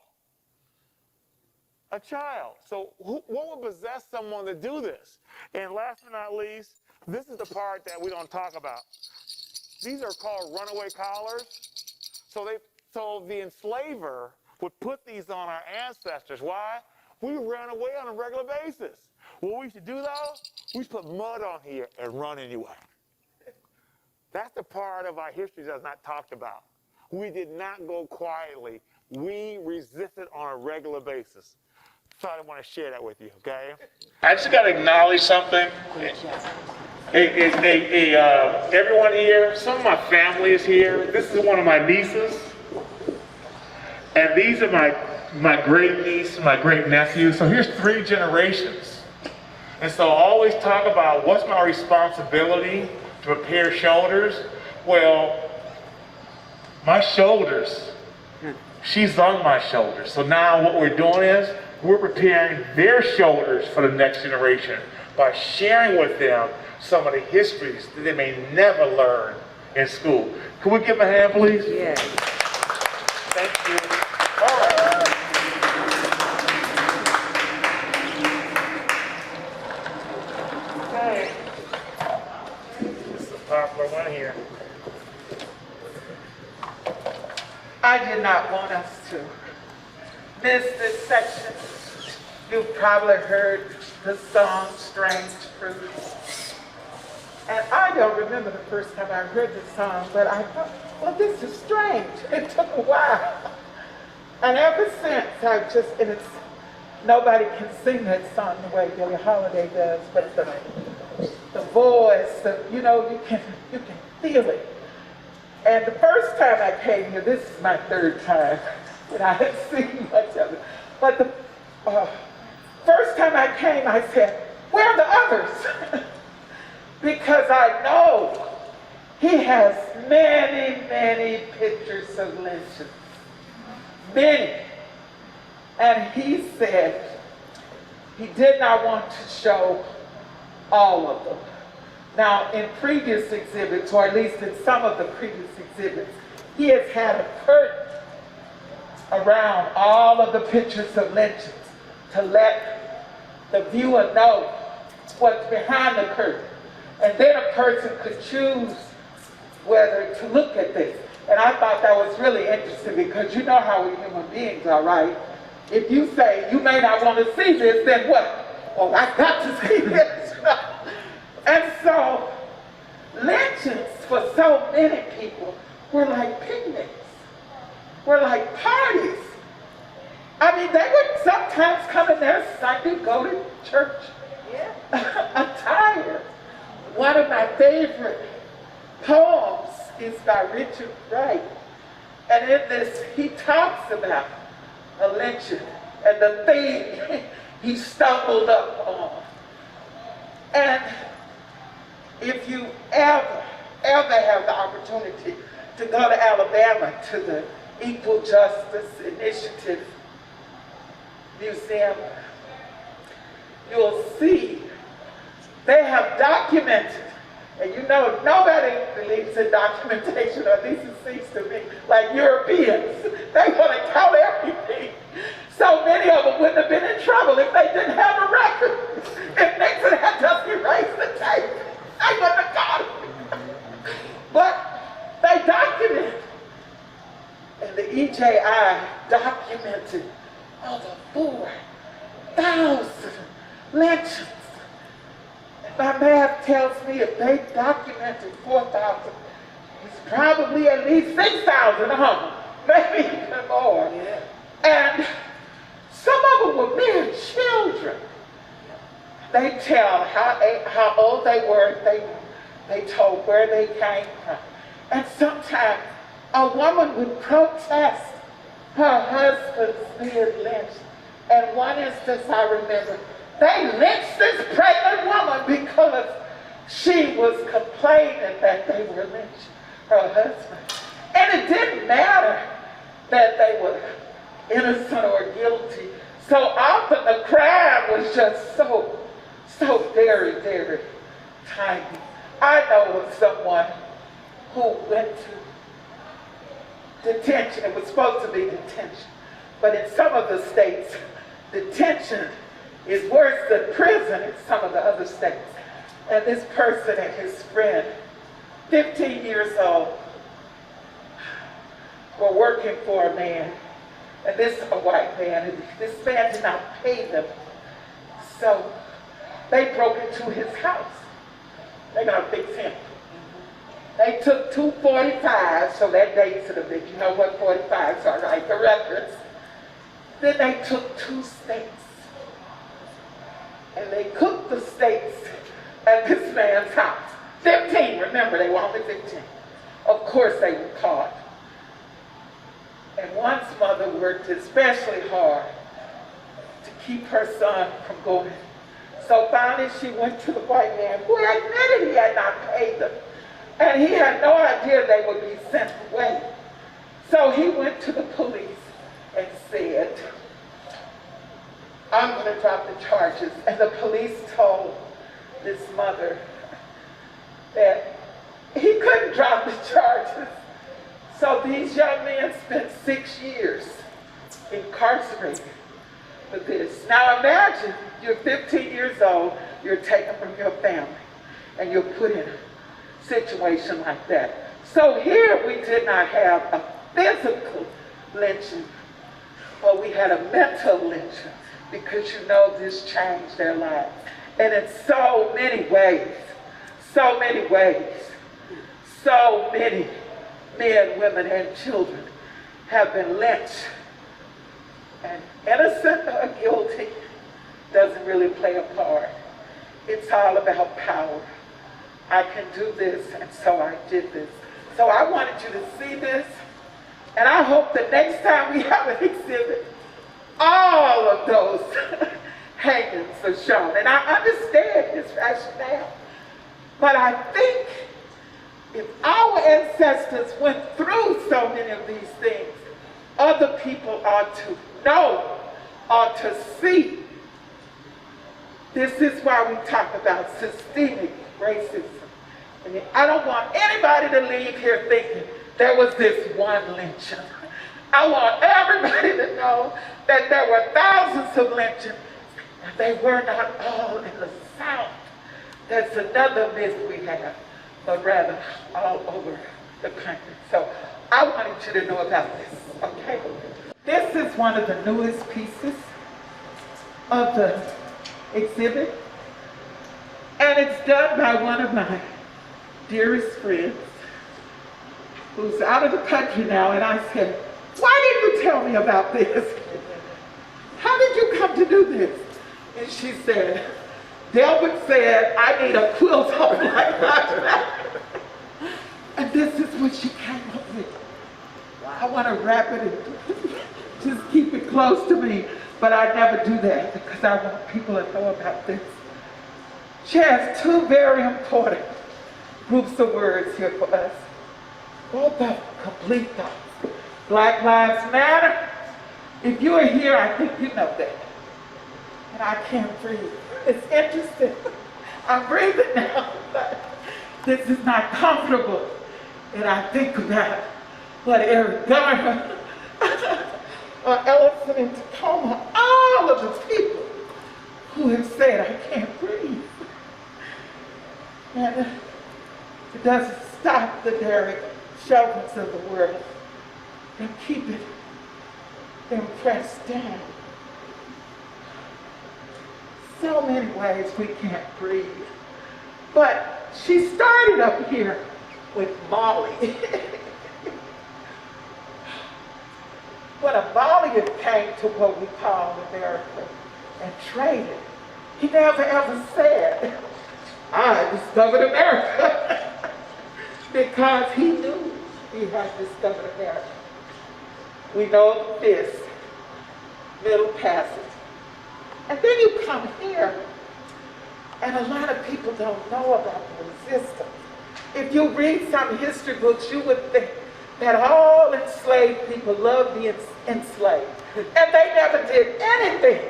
A child. So what would possess someone to do this? And last but not least, this is the part that we don't talk about. These are called runaway collars. So the enslaver would put these on our ancestors. Why? We ran away on a regular basis. What we should do though, we should put mud on here and run anyway. That's the part of our history that's not talked about. We did not go quietly. We resisted on a regular basis. So I want to share that with you, okay? I just got to acknowledge something. Everyone here, some of my family is here. This is one of my nieces. And these are my great niece, my great nephew. So here's 3 generations. And so I always talk about what's my responsibility to prepare shoulders. Well, my shoulders, she's on my shoulders. So now what we're doing is we're preparing their shoulders for the next generation by sharing with them some of the histories that they may never learn in school. Can we give them a hand, please? Yes. Thank you. All right. Okay. This is a popular one here. I did not want us to miss this section. You've probably heard the song Strange Fruits. And I don't remember the first time I heard the song, but I thought, well, this is strange. It took a while. And ever since, nobody can sing that song the way Billie Holiday does, but the voice, you can feel it. And the first time I came here, this is my 3rd time, and I hadn't seen much of it. But the first time I came, I said, where are the others? Because I know he has many, many pictures of lynchings. Many. And he said he did not want to show all of them. Now, in previous exhibits, or at least in some of the previous exhibits, he has had a curtain around all of the pictures of lynchings to let the viewer know what's behind the curtain. And then a person could choose whether to look at this. And I thought that was really interesting, because you know how we human beings are, right? If you say, you may not want to see this, then what? Oh, I've got to see this. And so, lynchings for so many people were like picnics, were like parties. I mean, they would sometimes come in there Sunday, go to church, attire. One of my favorite poems is by Richard Wright. And in this, he talks about a lynching, and the thing he stumbled up on. And if you ever have the opportunity to go to Alabama to the Equal Justice Initiative Museum, you'll see they have documented, and you know nobody believes in documentation, or at least it seems to me, like Europeans. They want to count everything. So many of them wouldn't have been in trouble if they didn't have a record. If Nixon had just erased the tape, they wouldn't have caught him. But they documented. And the EJI documented over 4,000 lynchings. And my math tells me if they documented 4,000, it's probably at least 6,000 hung, maybe even more. Yeah. And some of them were mere children. They tell how old they were, they told where they came from. And sometimes a woman would protest her husband's being lynched. And one instance I remember, they lynched this pregnant woman because she was complaining that they were lynching her husband. And it didn't matter that they were innocent or guilty. So often the crime was just so very, very tiny. I know of someone who went to detention. It was supposed to be detention. But in some of the states, detention is worse than prison in some of the other states. And this person and his friend, 15 years old, were working for a man. And this is a white man, and this man did not pay them. So they broke into his house. They're gonna fix him. They took 2 45s, so that dates it a bit. You know what 45s are, right? The records. Then they took 2 steaks. And they cooked the steaks at this man's house. 15, remember, they were only 15. Of course they were caught. And one's mother worked especially hard to keep her son from going. So finally she went to the white man, who admitted he had not paid them. And he had no idea they would be sent away. So he went to the police and said, I'm going to drop the charges. And the police told this mother that he couldn't drop the charges. So these young men spent 6 years incarcerated for this. Now imagine you're 15 years old, you're taken from your family, and you're put in a situation like that. So here we did not have a physical lynching, but we had a mental lynching, because you know this changed their lives. And in so many ways, so many men, women, and children have been lynched. And innocent or guilty doesn't really play a part. It's all about power. I can do this, and so I did this. So I wanted you to see this, and I hope the next time we have an exhibit, all of those hangings are shown. And I understand his rationale, but I think if our ancestors went through so many of these things, other people ought to know, ought to see. This is why we talk about systemic racism. And I don't want anybody to leave here thinking there was this one lynching. I want everybody to know that there were thousands of lynchings, and they were not all in the South. That's another myth we have, but rather all over the country. So I wanted you to know about this, okay? This is one of the newest pieces of the exhibit, and it's done by one of my dearest friends who's out of the country now. And I said, why didn't you tell me about this? How did you come to do this? And she said, Delbert said, I need a quilt on my contract. And this is what she came up with. I want to wrap it in just keep it close to me. But I never do that because I want people to know about this. She has two very important groups of words here for us. Both of them complete thoughts. Black Lives Matter. If you are here, I think you know that. And I can't breathe. It's interesting. I'm breathing now, but this is not comfortable. And I think about what Eric Garner or Ellison in Tacoma, all of the people who have said, I can't breathe. And it doesn't stop the Derek Chauvins of the world and keep it impressed down. So many ways we can't breathe. But she started up here with Molly. When a Malian came to what we call America and traded, he never ever said, I discovered America. Because he knew he had discovered America. We know this middle passage. And then you come here, and a lot of people don't know about the resistance. If you read some history books, you would think that all enslaved people loved being enslaved. And they never did anything.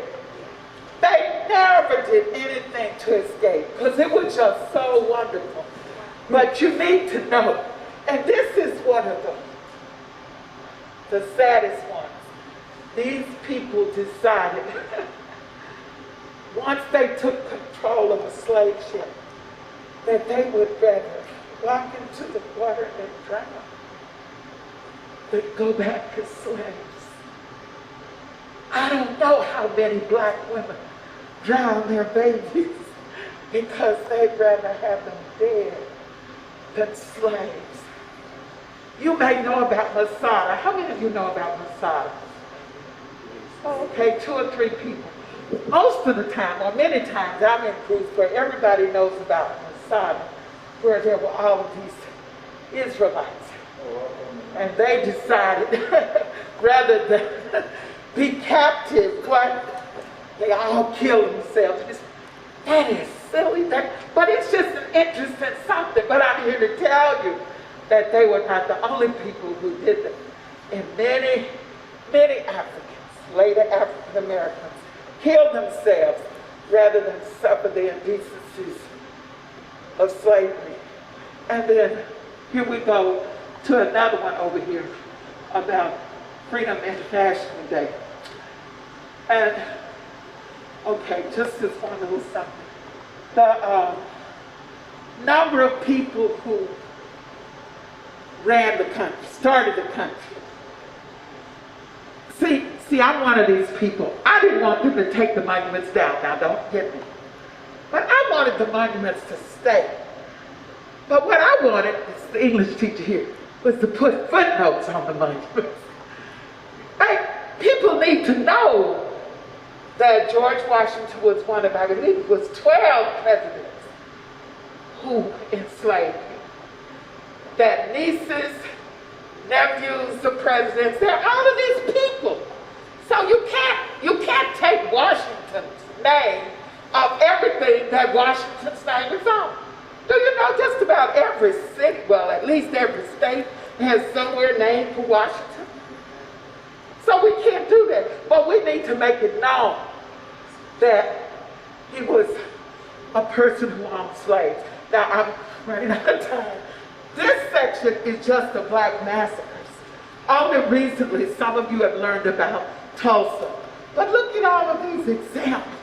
They never did anything to escape, because it was just so wonderful. But you need to know, and this is one of the saddest ones. These people decided, once they took control of a slave ship, that they would rather walk into the water and drown than go back as slaves. I don't know how many black women drown their babies because they'd rather have them dead than slaves. You may know about Masada. How many of you know about Masada? Okay, 2 or 3 people. Most of the time, or many times, I'm in groups where everybody knows about Masada, where there were all of these Israelites. And they decided, rather than be captive, they all killed themselves. That is silly. But it's just an interesting something. But I'm here to tell you that they were not the only people who did that. And many, many Africans, later African Americans, killed themselves rather than suffer the indecencies of slavery. And then here we go to another one over here about Freedom International Day. And, okay, just as one little something. The number of people who ran the country, started the country. See, I'm one of these people. I didn't want them to take the monuments down. Now, don't get me. But I wanted the monuments to stay. But what I wanted, as the English teacher here, was to put footnotes on the monuments. People need to know that George Washington was one of, I believe it was 12 presidents who enslaved you. That nieces, nephews, the presidents, they're all of these people. So you can't take Washington's name off everything that Washington's name is on. Do you know just about every city, well, at least every state has somewhere named for Washington? So we can't do that. But we need to make it known that he was a person who owned slaves. Now, I'm running out of time. This section is just the black massacres. Only recently, some of you have learned about Tulsa. But look at all of these examples.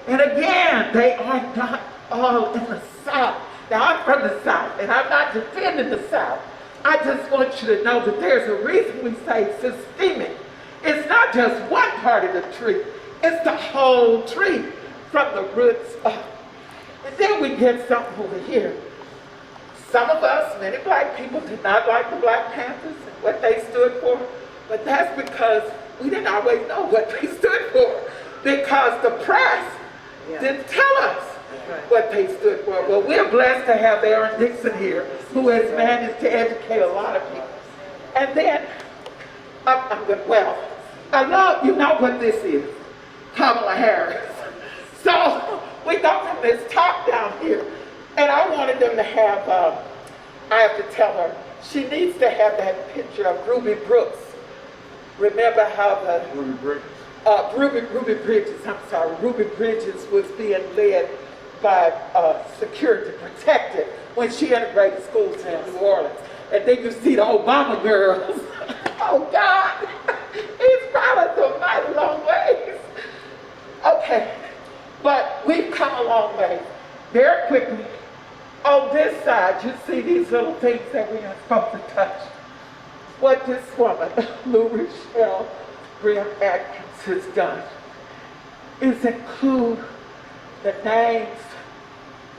And again, they are not all in the South. Now, I'm from the South, and I'm not defending the South. I just want you to know that there's a reason we say systemic. It's not just one part of the tree. It's the whole tree from the roots up. And then we get something over here. Some of us, many black people, did not like the Black Panthers and what they stood for. But that's because we didn't always know what they stood for. Because the press didn't tell us what they stood for. Well, we're blessed to have Aaron Dixon here, who has managed to educate a lot of people. And then, I love, you know what this is, Kamala Harris. So we go from this top down here, and I wanted them to have, I have to tell her, she needs to have that picture of Ruby Brooks. Remember how the Ruby Bridges. Ruby Bridges, I'm sorry, Ruby Bridges was being led by security, protected, when she integrated schools in New Orleans. And then you see the Obama girls. Oh God, he's brought us a mighty long ways. Okay, but we've come a long way. Very quickly, on this side, you see these little things that we aren't supposed to touch. What this woman, Lou Rochelle Graham Atkins, has done is include the names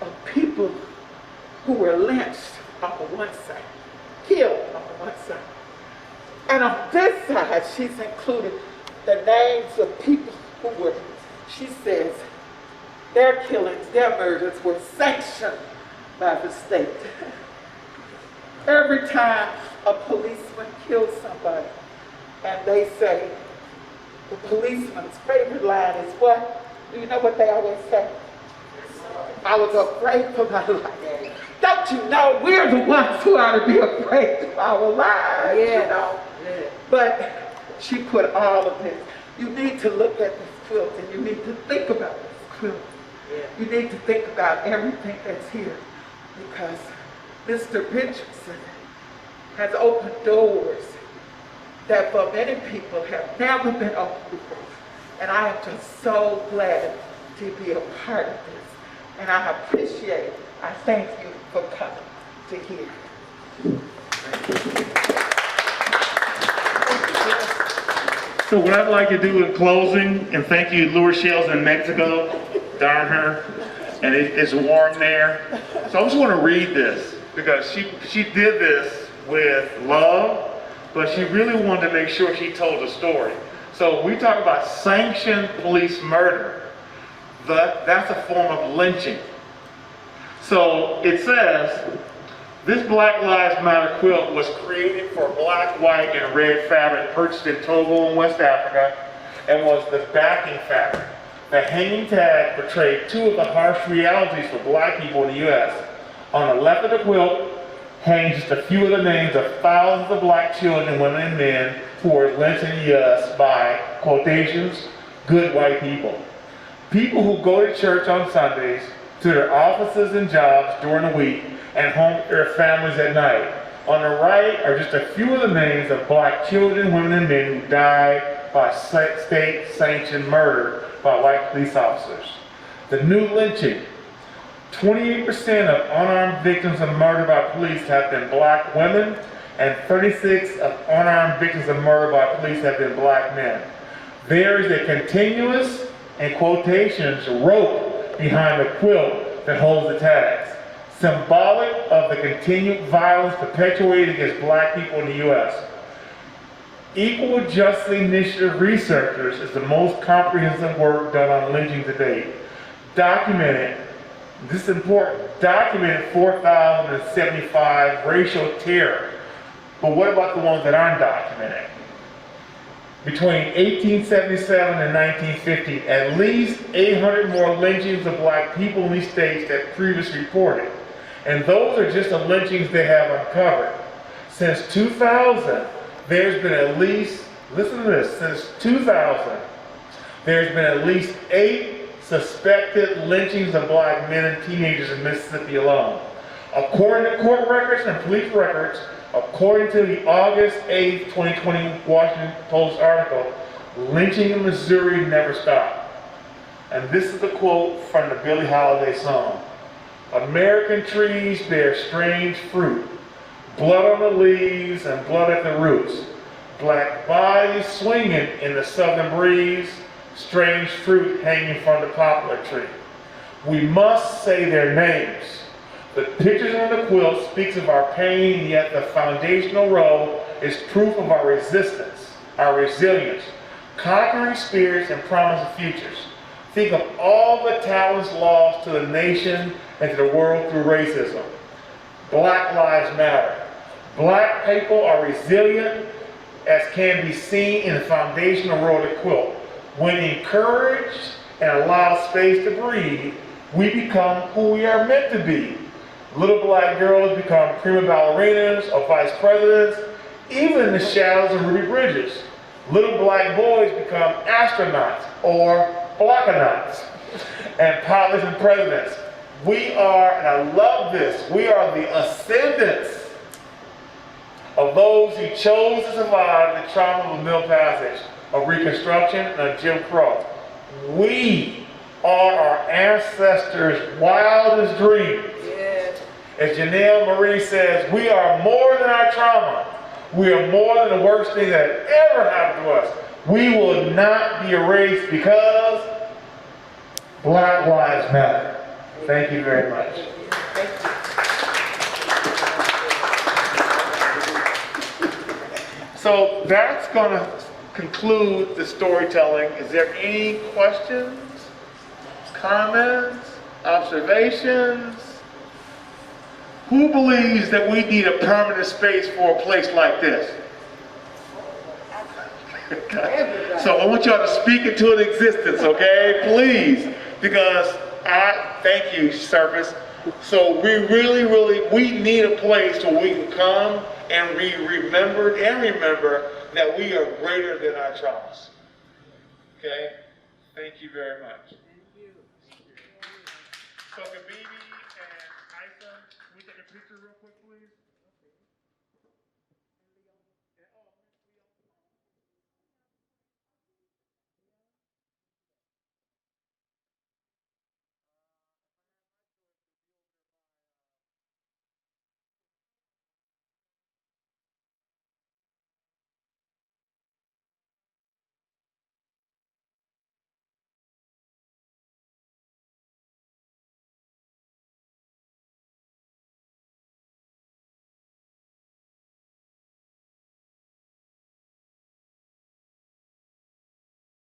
of people who were lynched on the one side, killed on the one side. And on this side, she's included the names of people who were, she says, their killings, their murders were sanctioned by the state. Every time a policeman kills somebody, and they say, the policeman's favorite line is what? Do you know what they always say? I was afraid for my life. Don't you know we're the ones who ought to be afraid of our lives, you know? Yeah. But she put all of this. You need to look at this quilt and you need to think about this quilt. Yeah. You need to think about everything that's here, because Mr. Richardson has opened doors that for many people have never been opened before. And I am just so glad to be a part of this. And I appreciate it. I thank you for coming to hear. So what I'd like to do in closing, and thank you, Lou Rochelle's in Mexico, darn her, and it's warm there. So I just want to read this, because she did this with love, but she really wanted to make sure she told the story. So we talk about sanctioned police murder. That's a form of lynching. So it says, this Black Lives Matter quilt was created for black, white, and red fabric purchased in Togo in West Africa, and was the backing fabric. The hanging tag portrayed two of the harsh realities for black people in the U.S. On the left of the quilt hang just a few of the names of thousands of black children, women, and men who were lynched in the U.S. by, quotations, good white people. People who go to church on Sundays, to their offices and jobs during the week, and home to their families at night. On the right are just a few of the names of black children, women, and men who died by state-sanctioned murder by white police officers. The new lynching. 28% of unarmed victims of murder by police have been black women, and 36% of unarmed victims of murder by police have been black men. There is a continuous, in quotations, rope behind the quilt that holds the tags, symbolic of the continued violence perpetuated against black people in the U.S. Equal Justice Initiative researchers is the most comprehensive work done on lynching to date. Documented, this is important, documented 4,075 racial terror. But what about the ones that aren't documented? Between 1877 and 1950, at least 800 more lynchings of black people in these states than previously reported. And those are just the lynchings they have uncovered. Since 2000, there's been at least, listen to this, since 2000, there's been at least 8 suspected lynchings of black men and teenagers in Mississippi alone. According to court records and police records, according to the August 8, 2020 Washington Post article, lynching in Missouri never stopped. And this is a quote from the Billie Holiday song. American trees bear strange fruit, blood on the leaves and blood at the roots. Black bodies swinging in the southern breeze, strange fruit hanging from the poplar tree. We must say their names. The pictures on the quilt speaks of our pain, yet the foundational role is proof of our resistance, our resilience, conquering spirits and promising futures. Think of all the talents lost to the nation and to the world through racism. Black Lives Matter. Black people are resilient. as can be seen in the foundational role of quilt. When encouraged and allowed space to breathe, we become who we are meant to be. Little black girls become prima ballerinas or vice presidents, even in the shadows of Ruby Bridges. Little black boys become astronauts or blackonauts and pilots and presidents. We are, and I love this, we are the ascendants of those who chose to survive the trauma of the Middle Passage, of Reconstruction, and of Jim Crow. We are our ancestors' wildest dreams. As Janelle Marie says, we are more than our trauma. We are more than the worst thing that ever happened to us. We will not be erased because Black Lives Matter. Thank you very much. So that's going to conclude the storytelling. Is there any questions, comments, observations? Who believes that we need a permanent space for a place like this? So I want y'all to speak into an existence, okay? Please, because thank you, Service. So we need a place where we can come and be remembered and remember that we are greater than our traumas. Okay? Thank you very much. Thank you. So Kabibi and Isa, can we take a picture real quick, please?